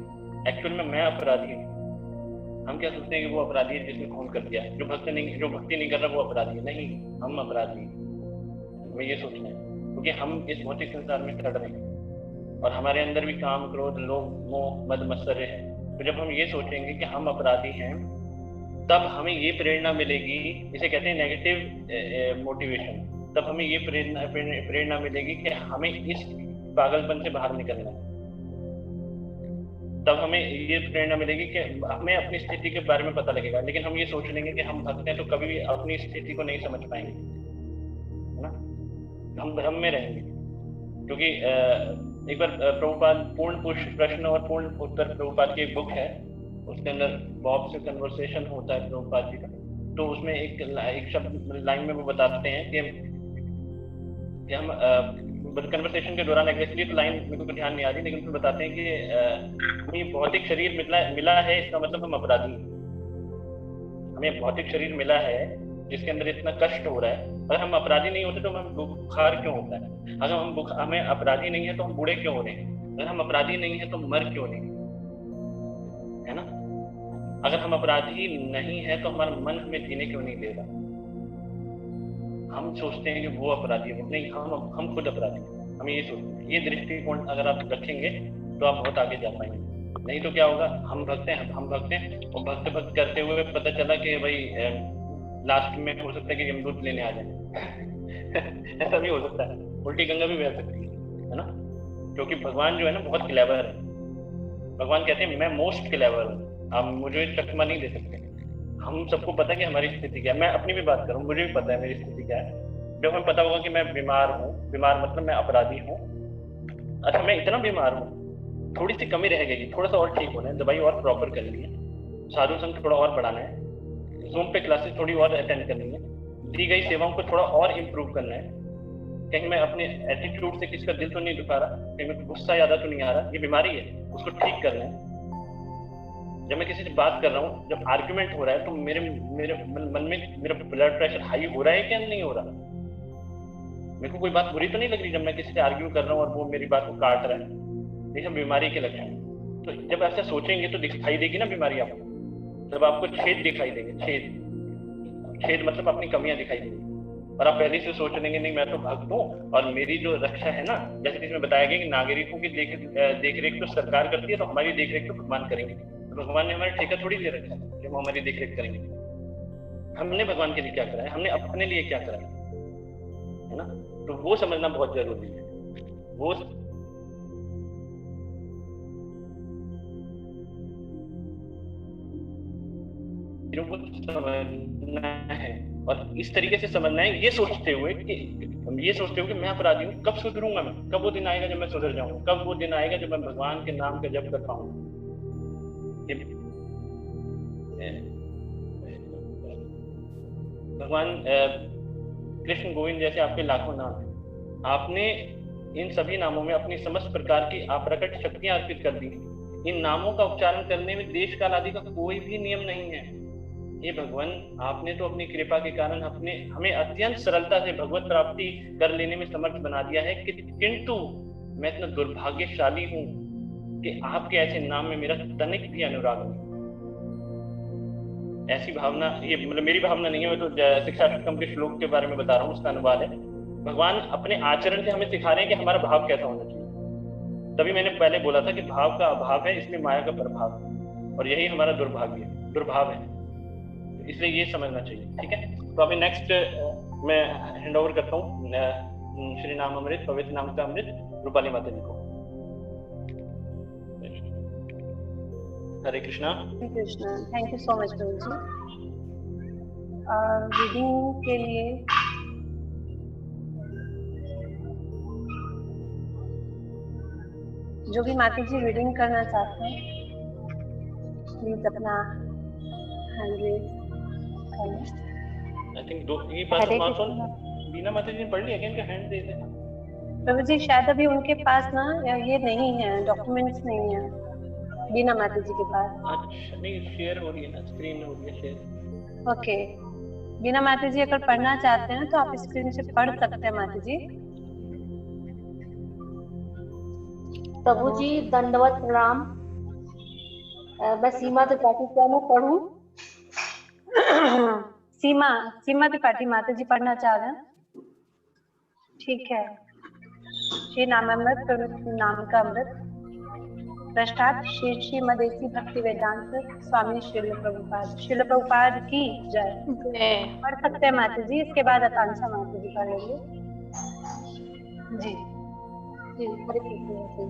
एक्चुअल में मैं अपराधी हूँ। हम क्या सोचते हैं कि वो अपराधी है जिसने खून कर दिया, जो भक्ति नहीं कर रहा वो अपराधी है। नहीं, हम अपराधी हैं, हमें ये सोचना है, क्योंकि हम इस भौतिक संसार में खड़ रहे हैं और हमारे अंदर भी काम, क्रोध, लोभ, मोह, मद, मत्सर्य है। तो जब हम ये सोचेंगे कि हम अपराधी हैं, तब हमें ये प्रेरणा मिलेगी, इसे कहते हैं नेगेटिव मोटिवेशन। तब हमें ये प्रेरणा मिलेगी कि हमें इस पागलपन से बाहर निकलना है। तब हमें ये प्रेरणा मिलेगी कि हमें अपनी स्थिति के बारे में पता लगेगा। लेकिन हम ये सोच लेंगे कि हम भक्त हैं तो कभी भी अपनी स्थिति को नहीं समझ पाएंगे, है ना। हम भ्रम में रहेंगे, क्योंकि एक बार प्रभुपाद पूर्ण प्रश्न और पूर्ण उत्तर प्रभुपाद की एक बुक है, उसके अंदर बॉब से कन्वर्सेशन होता है प्रभुपाद जी का। तो उसमें एक शब्द लाइन में वो बताते हैं कि हम कन्वर्सेशन के दौरान एग्जैक्टली तो लाइन मेरे को ध्यान नहीं आ रही, लेकिन उसमें बताते हैं कि हमें भौतिक शरीर मिला है, इसका मतलब हम अपराधी हैं। हमें भौतिक शरीर मिला है जिसके अंदर इतना कष्ट हो रहा है। अगर हम अपराधी नहीं होते तो हमें बुखार क्यों होता है? अगर हमें अपराधी नहीं है तो हम बूढ़े क्यों हो रहे हैं? अगर हम अपराधी नहीं है तो मर क्यों नहीं, है ना। अगर हम अपराधी नहीं है तो हमारा मन हमें जीने क्यों नहीं दे रहा? हम सोचते हैं कि वो अपराधी है, नहीं, हम खुद अपराधी हैं। हमें ये सोचना है। ये दृष्टिकोण अगर आप रखेंगे तो आप बहुत आगे जा पाएंगे। नहीं तो क्या होगा, हम भक्त हैं और भक्त करते हुए पता चला कि भाई लास्ट में हो सकता है कि यमदूत लेने आ जाए ऐसा भी हो सकता है, उल्टी गंगा भी बह सकती है ना। क्योंकि भगवान जो है ना बहुत क्लेवर है। भगवान कहते हैं मैं मोस्ट क्लेवर हूँ, आप मुझे चकमा नहीं दे सकते। हम सबको पता है कि हमारी स्थिति क्या है। मैं अपनी भी बात करूँ, मुझे भी पता है मेरी स्थिति क्या है। जब हमें पता होगा कि मैं बीमार हूँ, बीमार मतलब मैं अपराधी हूँ, अच्छा मैं इतना बीमार हूँ, थोड़ी सी कमी रह गई, थोड़ा सा और ठीक होना है, दवाई और प्रॉपर करनी है, साधु संग थोड़ा और बढ़ाना है, जूम पे क्लासेस थोड़ी और अटेंड करनी है, दी गई सेवाओं को थोड़ा और इम्प्रूव करना है, कहीं मैं अपने एटीट्यूड से किसका दिल तो नहीं दुखा रहा, कहीं मैं गुस्सा ज्यादा तो नहीं आ रहा, ये बीमारी है, उसको ठीक करना है। जब मैं किसी से बात कर रहा हूँ, जब आर्ग्यूमेंट हो रहा है तो मेरे मन में मेरा ब्लड प्रेशर हाई हो रहा है क्या नहीं हो रहा? मेरे को कोई बात बुरी तो नहीं लग रही जब मैं किसी से आर्ग्यू कर रहा हूँ और वो मेरी बात को काट रहा है? ये सब बीमारी के लक्षण है। तो जब ऐसा सोचेंगे तो दिखाई देगी ना बीमारी आपको। जब आपको छेद दिखाई देंगे, छेद मतलब अपनी कमियां दिखाई देंगी, और आप पहले से सोच लेंगे नहीं मैं तो भक्त हूँ और मेरी जो रक्षा है ना, जैसे इसमें बताया गया कि नागरिकों की देख रेख तो सरकार करती है, तो हमारी देख रेख तो भगवान करेंगे। तो भगवान ने हमारा ठेका थोड़ी दे रखा है कि वो हमारी देख रेख करेंगे। हमने भगवान के लिए क्या करा है, हमने अपने लिए क्या करा है ना। तो वो समझना बहुत जरूरी है। वो समझना है और इस तरीके से समझना है, ये सोचते हुए कि मैं अपराधी हूँ, कब सुधरूंगा मैं? कब वो दिन आएगा जब मैं सुधर जाऊंगा? कब वो दिन आएगा जब मैं भगवान के नाम का जप कर पाऊंगा? भगवान कृष्ण गोविंद जैसे आपके लाखों नाम हैं, आपने इन सभी नामों में अपनी समस्त प्रकार की अप्रकट शक्तियां अर्पित कर दी। इन नामों का उच्चारण करने में देश काल आदि का कोई भी नियम नहीं है। हे भगवान, आपने तो अपनी कृपा के कारण हमें अत्यंत सरलता से भगवत प्राप्ति कर लेने में समर्थ बना दिया है, किंतु मैं इतना दुर्भाग्यशाली हूँ कि आपके ऐसे नाम में मेरा तनिक भी अनुराग नहीं। ऐसी भावना, ये मतलब मेरी भावना नहीं है, मैं तो शिक्षाष्टकम के श्लोक के बारे में बता रहा हूँ, उसका अनुवाद है। भगवान अपने आचरण से हमें सिखा रहे हैं कि हमारा भाव कैसा होना चाहिए। तभी मैंने पहले बोला था कि भाव का अभाव है, इसमें माया का प्रभाव है, और यही हमारा दुर्भाव है। इसलिए ये समझना चाहिए, ठीक है। तो अभी नेक्स्ट मैं हैंड ओवर करता हूँ श्री नाम अमृत, पवित्र नाम का अमृत रूपाली माता जी को। Hare Krishna. Hare Krishna. Thank you so much प्रभु जी। रीडिंग के लिए जो भी माता जी रीडिंग करना चाहते हैं प्लीज अपना हैंड रेज करें। आई थिंक दो ये बात बीना माता जी ने पढ़ लिया क्या? इनका हैंड दे देना प्रभु जी। शायद अभी उनके पास ना ये नहीं है, डॉक्यूमेंट्स नहीं है बीना माता जी के पास। अच्छा, नहीं शेयर हो रही है ना, स्क्रीन हो रही है शेयर। ओके, बीना माता जी अगर पढ़ना चाहते हैं तो आप स्क्रीन से पढ़ सकते हैं माता जी। प्रभु जी दंडवत प्रणाम। मैं सीमा त्रिपाठी, क्या मैं पढ़ूं? सीमा त्रिपाठी माता जी पढ़ना चाह रहे हैं? ठीक है। श्री नामामृत नाम का अमृत प्रष्टात श्री मदेसी भक्ति वेदांत स्वामी श्रील प्रभुपाद की जय। पढ़ सकते हैं माता जी। इसके बाद आकांक्षा माता जी पढ़ेंगे। जी जी हरे कृष्ण।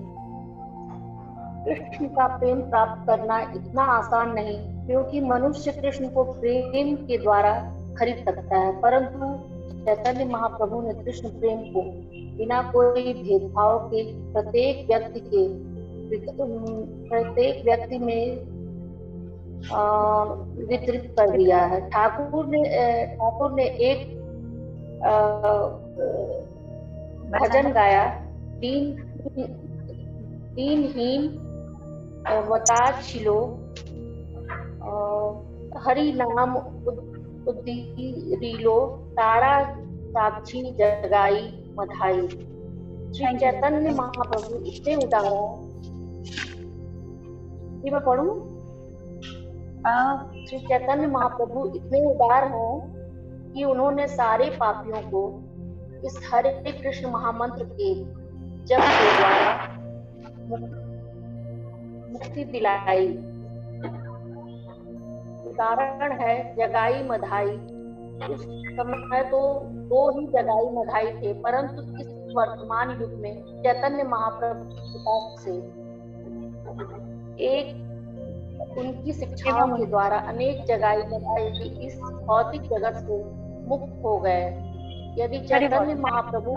कृष्ण का प्रेम प्राप्त करना इतना आसान नहीं, क्योंकि मनुष्य कृष्ण को प्रेम के द्वारा खरीद सकता है, परंतु चैतन्य महाप्रभु ने कृष्ण प्रेम को बिना कोई भेदभाव के प्रत्येक व्यक्ति में वितरित कर दिया है। ठाकुर ने एक भजन गाया, दीनहीन अवतार छिलो हरि नाम उद्दीरिलो तारा साक्षी जगाई मधाई। श्री चैतन्य महाप्रभु इतने उदार है। ये मैं पढ़ूं? श्री चैतन्य महाप्रभु इतने उदार हैं कि उन्होंने सारे पापियों को इस हरे कृष्ण महामंत्र के जप के द्वारा मुक्ति दिलाई। उदाहरण है जगाई मधाई। उस समय तो दो ही जगाई मधाई थे, परंतु इस वर्तमान युग में चैतन्य महाप्रभु से एक उनकी शिक्षाओं के द्वारा अनेक जगाई मधाई इस भौतिक जगत से मुक्त हो गए। यदि चैतन्य महाप्रभु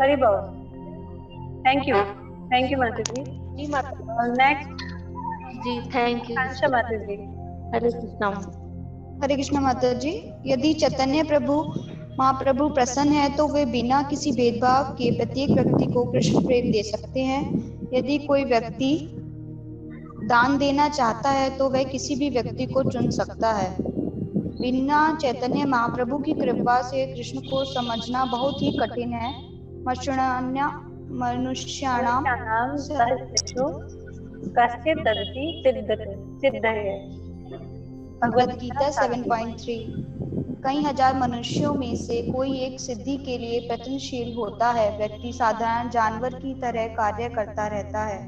हरि बोल। थैंक यू माता जी। जी माता। नेक्स्ट जी थैंक यू माता जी। हरे कृष्णा। हरे कृष्ण माता जी। यदि चैतन्य महाप्रभु प्रसन्न है तो वे बिना किसी भेदभाव के प्रत्येक व्यक्ति को कृष्ण प्रेम दे सकते हैं। यदि कोई व्यक्ति दान देना चाहता है तो वह किसी भी व्यक्ति को चुन सकता है। बिना चैतन्य महाप्रभु की कृपा से कृष्ण को समझना बहुत ही कठिन है। मनुष्याणाम भगवद गीता 7.3। कई हजार मनुष्यों में से कोई एक सिद्धि के लिए प्रयत्नशील होता है। व्यक्ति साधारण जानवर की तरह कार्य करता रहता है।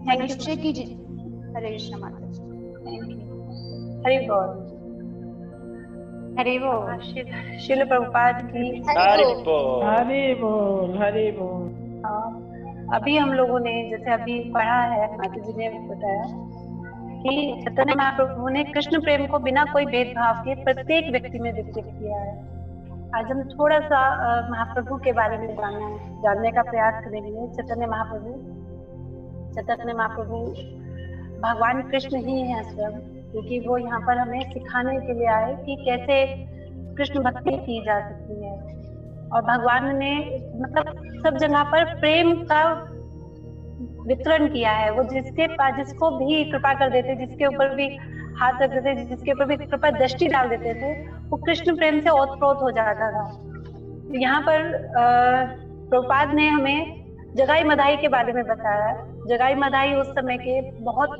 मनुष्य की हरे कृष्ण माता जी। हरि बोल। हरि बोल। श्रील प्रभुपाद की हरि बोल। हरि बोल। हरि बोल। अभी हम लोगों ने जैसे अभी पढ़ा है, माता जी ने बताया कि चैतन्य महाप्रभु ने कृष्ण प्रेम को बिना कोई भेदभाव के प्रत्येक व्यक्ति में विकसित किया है। आज हम थोड़ा सा महाप्रभु के बारे में जानने का प्रयास करेंगे। चैतन्य महाप्रभु भगवान कृष्ण ही है स्वयं, क्योंकि वो यहाँ पर हमें सिखाने के लिए आए कि कैसे कृष्ण भक्ति की जा सकती है। और भगवान ने मतलब सब जगह पर प्रेम का वितरण किया है। वो जिसको भी कृपा कर देते, जिसके ऊपर भी हाथ रख देते, जिसके ऊपर भी कृपा दृष्टि डाल देते थे, वो कृष्ण प्रेम से ओतप्रोत हो जाता था। यहाँ पर प्रभुपाद ने हमें जगाई मधाई के बारे में बताया। जगाई मधाई उस समय के बहुत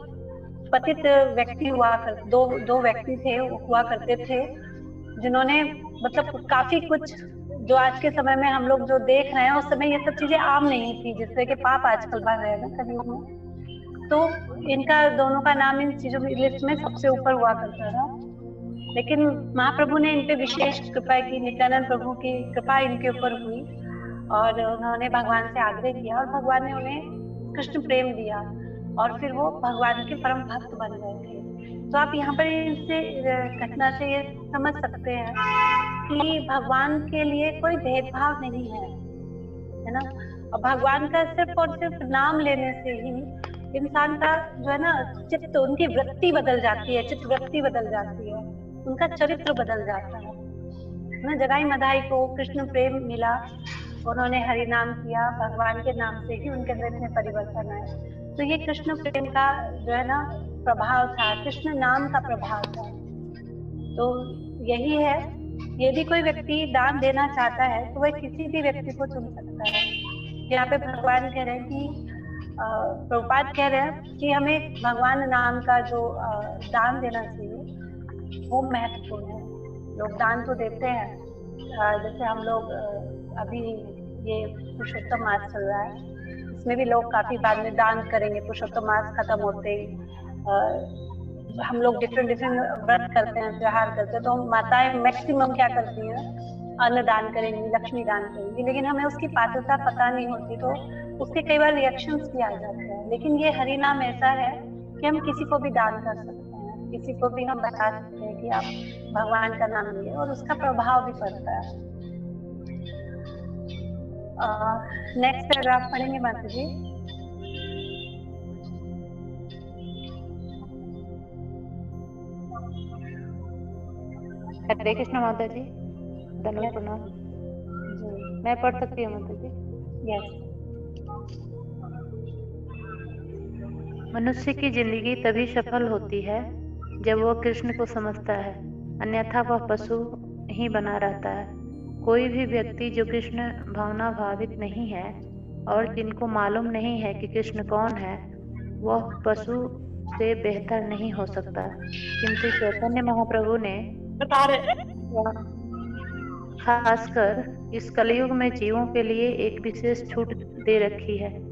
पतित व्यक्ति दो व्यक्ति थे, हुआ करते थे, जिन्होंने मतलब काफी कुछ जो आज के समय में हम लोग जो देख रहे हैं, उस समय ये सब चीजें आम नहीं थी, जिससे कि पाप आजकल बढ़ रहे हैं ना कलयुग में। तो इनका दोनों का नाम इन चीजों की लिस्ट में सबसे ऊपर हुआ करता था। लेकिन महाप्रभु ने इन पे विशेष कृपा की। नित्यानंद प्रभु की कृपा इनके ऊपर हुई और उन्होंने भगवान से आग्रह किया और भगवान ने उन्हें कृष्ण प्रेम दिया और फिर वो भगवान के परम भक्त बन गए थे। तो आप यहाँ पर इससे घटना से ये समझ सकते हैं कि भगवान के लिए कोई भेदभाव नहीं है ना। और भगवान का सिर्फ और सिर्फ नाम लेने से ही इंसान का जो है ना चित्त, उनकी वृत्ति बदल जाती है, चित्त वृत्ति बदल जाती है, उनका चरित्र बदल जाता है ना। जगाई मधाई को कृष्ण प्रेम मिला, उन्होंने हरि नाम किया, भगवान के नाम से ही उनके अंदर में परिवर्तन आया। तो ये कृष्ण प्रेम का जो है ना प्रभाव था, कृष्ण नाम का प्रभाव था। तो यही है, यदि कोई व्यक्ति दान देना चाहता है तो वह किसी भी व्यक्ति को चुन सकता है। यहाँ पे भगवान कह रहे हैं कि प्रभुपाद कह रहे हैं कि हमें भगवान नाम का जो दान देना चाहिए वो महत्वपूर्ण है। लोग दान तो देते हैं, जैसे हम लोग अभी ये पुरुषोत्तम मास चल रहा है, इसमें भी लोग काफी बाद में दान करेंगे। पुरुषोत्तम मास खत्म होते ही हम लोग डिफरेंट व्रत करते हैं, त्योहार करते हैं, तो माताएं मैक्सिमम क्या करती हैं, अन्न दान करेंगी, लक्ष्मी दान करेंगी, लेकिन हमें उसकी पात्रता पता नहीं होती तो उसके कई बार रिएक्शंस भी आ जाते हैं। लेकिन ये हरि नाम ऐसा है कि हम किसी को भी दान कर सकते हैं, किसी को भी हम बता सकते हैं कि आप भगवान का नाम लिए, और उसका प्रभाव भी पड़ता है। नेक्स्ट पैराग्राफ पढ़ेंगे माता जी। हरे कृष्ण माता जी, धन्यवाद प्रणाम। मैं पढ़ सकती हूँ माता जी? यस। मनुष्य की जिंदगी तभी सफल होती है जब वह कृष्ण को समझता है, अन्यथा वह पशु ही बना रहता है। कोई भी व्यक्ति जो कृष्ण भावना भावित नहीं है और जिनको मालूम नहीं है कि कृष्ण कौन है, वह पशु से बेहतर नहीं हो सकता। किंतु चैतन्य महाप्रभु ने खासकर इस कलयुग में जीवों के लिए एक विशेष छूट दे रखी है।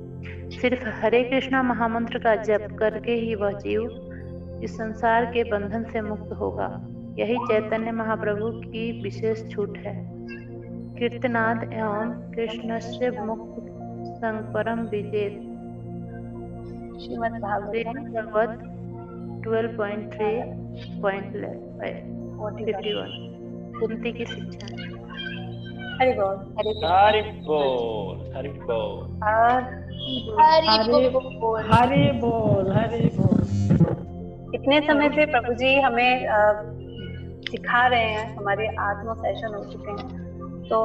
सिर्फ हरे कृष्णा महामंत्र का जप करके ही वह जीव इस संसार के बंधन से मुक्त होगा। यही चैतन्य महाप्रभु की विशेष छूट है। कीर्तनाद एवं कृष्णस्य मुक्त संग परम विजेत। श्रीमद् भागवत 12.3.51 कुंती की शिक्षा। हरि बोल, हरि बोल, हरि बोल, हरि बोल, हरि बोल। इतने समय से प्रभु जी हमें सिखा रहे हैं, हमारे आत्म सेशन हो चुके हैं, तो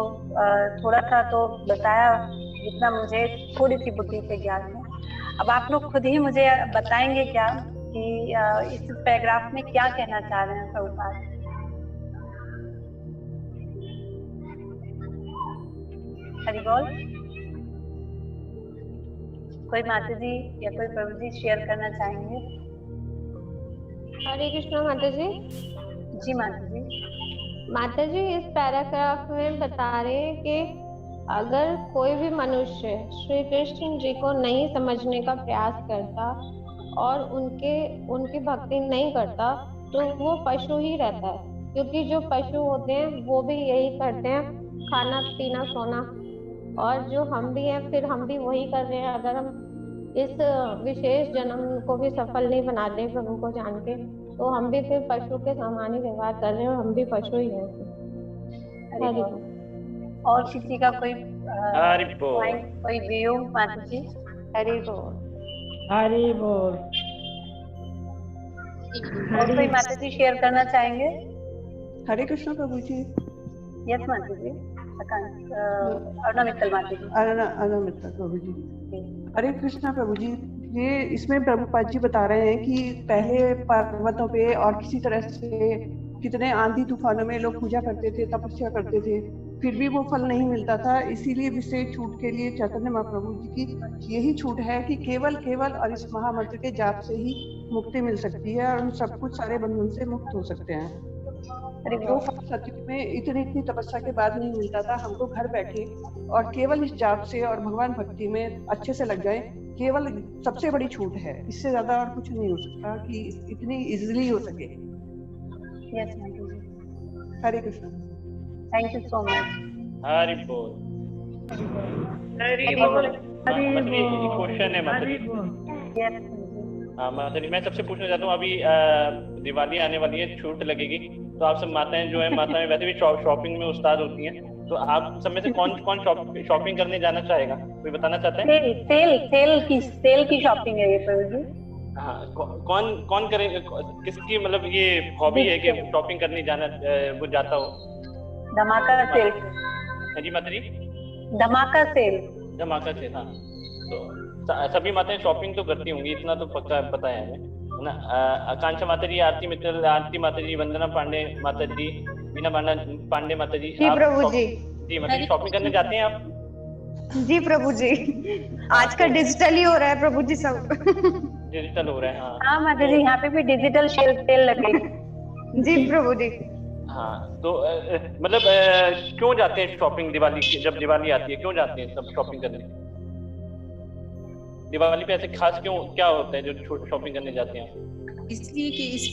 थोड़ा सा तो बताया जितना मुझे थोड़ी सी बुद्धि से ज्ञान है। अब आप लोग खुद ही मुझे बताएंगे क्या कि इस पैराग्राफ में क्या कहना चाह रहे हैं प्रभुपाद। हरि बोल। कोई माता जी या कोई प्रभु जी शेयर करना चाहेंगे? हरे कृष्णा माता जी। जी माता जी। माता जी इस पैराग्राफ में बता रहे हैं कि अगर कोई भी मनुष्य श्री कृष्ण जी को नहीं समझने का प्रयास करता और उनकी भक्ति नहीं करता तो वो पशु ही रहता है, क्योंकि जो पशु होते हैं वो भी यही करते हैं, खाना पीना सोना, और जो हम भी हैं फिर हम भी वही कर रहे हैं। अगर हम इस विशेष जन्म को भी सफल नहीं बना दे प्रभु को जान के, तो हम भी फिर पशु के समान ही व्यवहार कर रहे हैं, हम भी पशु ही हैं। और किसी का कोई कोई व्यू माता जी? हरि बोल, हरि बोल। और कोई माता जी शेयर करना चाहेंगे? हरे कृष्ण प्रभु जी। यस माता जी। अरुणा मित्तल माता जी। अरुणा मित्तल प्रभु जी। हरे कृष्णा प्रभु जी। ये इसमें प्रभुपाद जी बता रहे हैं कि पहले पर्वतों पे और किसी तरह से कितने आंधी तूफानों में लोग पूजा करते थे, तपस्या करते थे, फिर भी वो फल नहीं मिलता था। इसीलिए विशेष छूट के लिए चैतन्य महाप्रभु जी की यही छूट है कि केवल और इस महामंत्र के जाप से ही मुक्ति मिल सकती है और हम सब कुछ सारे बंधन से मुक्त हो सकते हैं। जो फल सत्युग में इतनी तपस्या के बाद नहीं मिलता था, हमको घर बैठे और केवल इस जाप से और भगवान भक्ति में अच्छे से लग जाए, केवल सबसे बड़ी छूट है। इससे ज्यादा और कुछ नहीं हो सकता कि इतनी इजीली हो सके। Yes Hare Krishna. Thank you so much. Hari बोल, हरि बोल। मतलब ये क्वेश्चन है माता जी। हाँ माता जी, मैं सबसे पूछना चाहता हूँ, अभी दिवाली आने वाली है, छूट लगेगी, तो आप सब माताएं जो है, माताएं वैसे भी शॉपिंग में उस्ताद होती हैं, तो आप सब में से कौन कौन शॉपिंग करने जाना चाहेगा? कोई बताना चाहता है? सेल की शॉपिंग है ये प्रभु जी। हाँ, कौन कौन करेगा? किसकी मतलब ये हॉबी है कि शॉपिंग करने जाना वो जाता हो? धमाका सेल। हाँ जी माता जी, धमाका सेल। धमाका सेल, हाँ। तो सभी माताएं शॉपिंग तो करती होंगी, इतना तो पक्का पता है हमें, है ना। आकांक्षा माता जी, आरती मित्तल, आरती माता जी, वंदना पांडे माता जी, मीना पांडे माता जी, जी प्रभु जी। जी माता जी, शॉपिंग करने जाते हैं आप? जी प्रभु जी, आज का डिजिटल ही हो रहा है प्रभु जी, सब डिजिटल हो रहा है। हाँ हाँ माता जी, यहाँ पे भी डिजिटल सेल लगे। जी प्रभु जी। हाँ, तो मतलब क्यों जाते हैं शॉपिंग? दिवाली, जब दिवाली आती है क्यों जाते हैं सब शॉपिंग करने? दिवाली पे ऐसे खास क्यों, क्या होता है जो शॉपिंग करने जाते हैं? इसलिए कि इस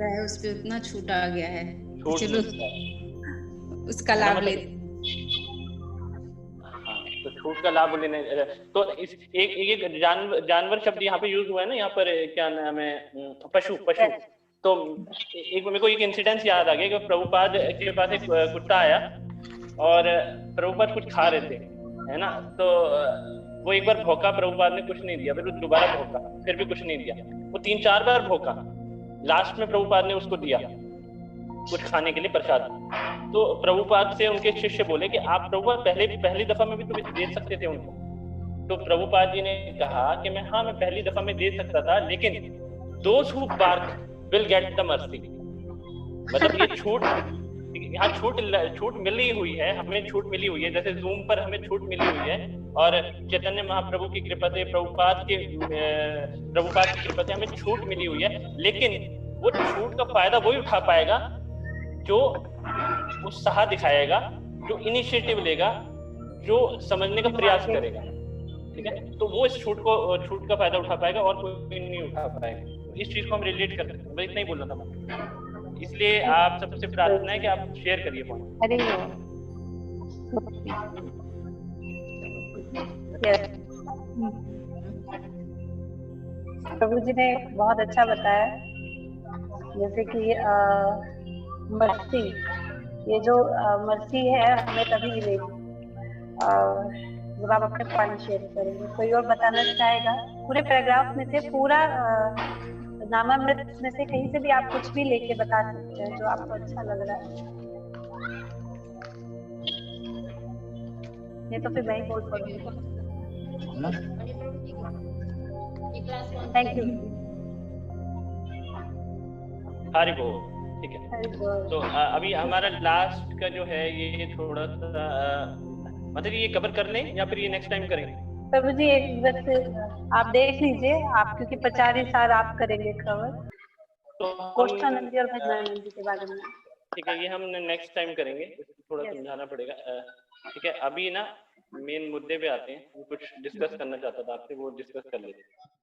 है उस पे उतना छूट आ गया है, चलो उसका लाभ ले। हाँ, तो छूट का लाभ लेने, तो इस एक जानवर शब्द यहाँ पे यूज हुआ है ना, यहाँ पर क्या नाम है, पशु। तो एक मेरे को एक इंसिडेंस याद आ गया कि प्रभुपाद के पास एक कुत्ता आया और प्रभुपाद कुछ खा रहे थे, है ना, तो वो एक बार भौंका, प्रभुपाद ने कुछ नहीं दिया, फिर वो दोबारा भौंका, फिर भी कुछ नहीं दिया, वो 3-4 बार भौंका, लास्ट में प्रभुपाद ने उसको दिया कुछ खाने के लिए प्रसाद। तो प्रभुपाद से उनके शिष्य बोले कि आप प्रभुपाद पहली दफा में भी तो दे सकते थे उनको। तो प्रभुपाद जी ने कहा कि मैं पहली दफा में दे सकता था, लेकिन those who bark will get the mercy। मतलब ये छूट, यहाँ छूट मिली हुई है, हमें छूट मिली हुई है, जैसे जूम पर हमें छूट मिली हुई है, और चैतन्य महाप्रभु की कृपा से, प्रभुपाद की कृपा से हमें छूट मिली हुई है, लेकिन वो छूट का फायदा वही उठा पाएगा जो उत्साह दिखाएगा, जो इनिशिएटिव लेगा, जो समझने का प्रयास करेगा, ठीक है। तो वो इस छूट का फायदा उठा पाएगा और कोई नहीं उठा पाएगा। तो इस चीज को हम रिलेट कर सकते हैं, बस इतना ही बोलना था मैं। इसलिए आप सबसे प्रार्थना है कि आप शेयर करिए पॉइंट। अरे प्रभु जी ने बहुत अच्छा बताया, जैसे कि मर्सी, ये जो मर्सी है हमें तभी मिलेगी जब आप अपने पॉइंट शेयर करेंगे। कोई और बताना चाहेगा? पूरे पैराग्राफ में से, पूरा नामामृत में से कहीं से भी आप कुछ भी लेके बता सकते हैं जो आपको अच्छा लग रहा है। ये तो फिर मैं ही बोल पड़ूंगी। Thank you. हरि बोल। ठीक है, तो अभी हमारा लास्ट का जो है ये थोड़ा सा मतलब ये कवर कर लें या फिर ये नेक्स्ट टाइम करेंगे? प्रभु जी एक बस आप देख लीजिए, आप क्योंकि प्रचारी सार आप करेंगे कवर, तो कोष्ठानंद जी और भजनानंद जी के बारे में। ठीक है, ये हम नेक्स्ट टाइम करेंगे, थोड़ा समझाना पड़ेगा। ठीक है, अभी ना मेन मुद्दे पे आते हैं, कुछ डिस्कस करना चाहता था आपसे, वो डिस्कस कर लेते हैं।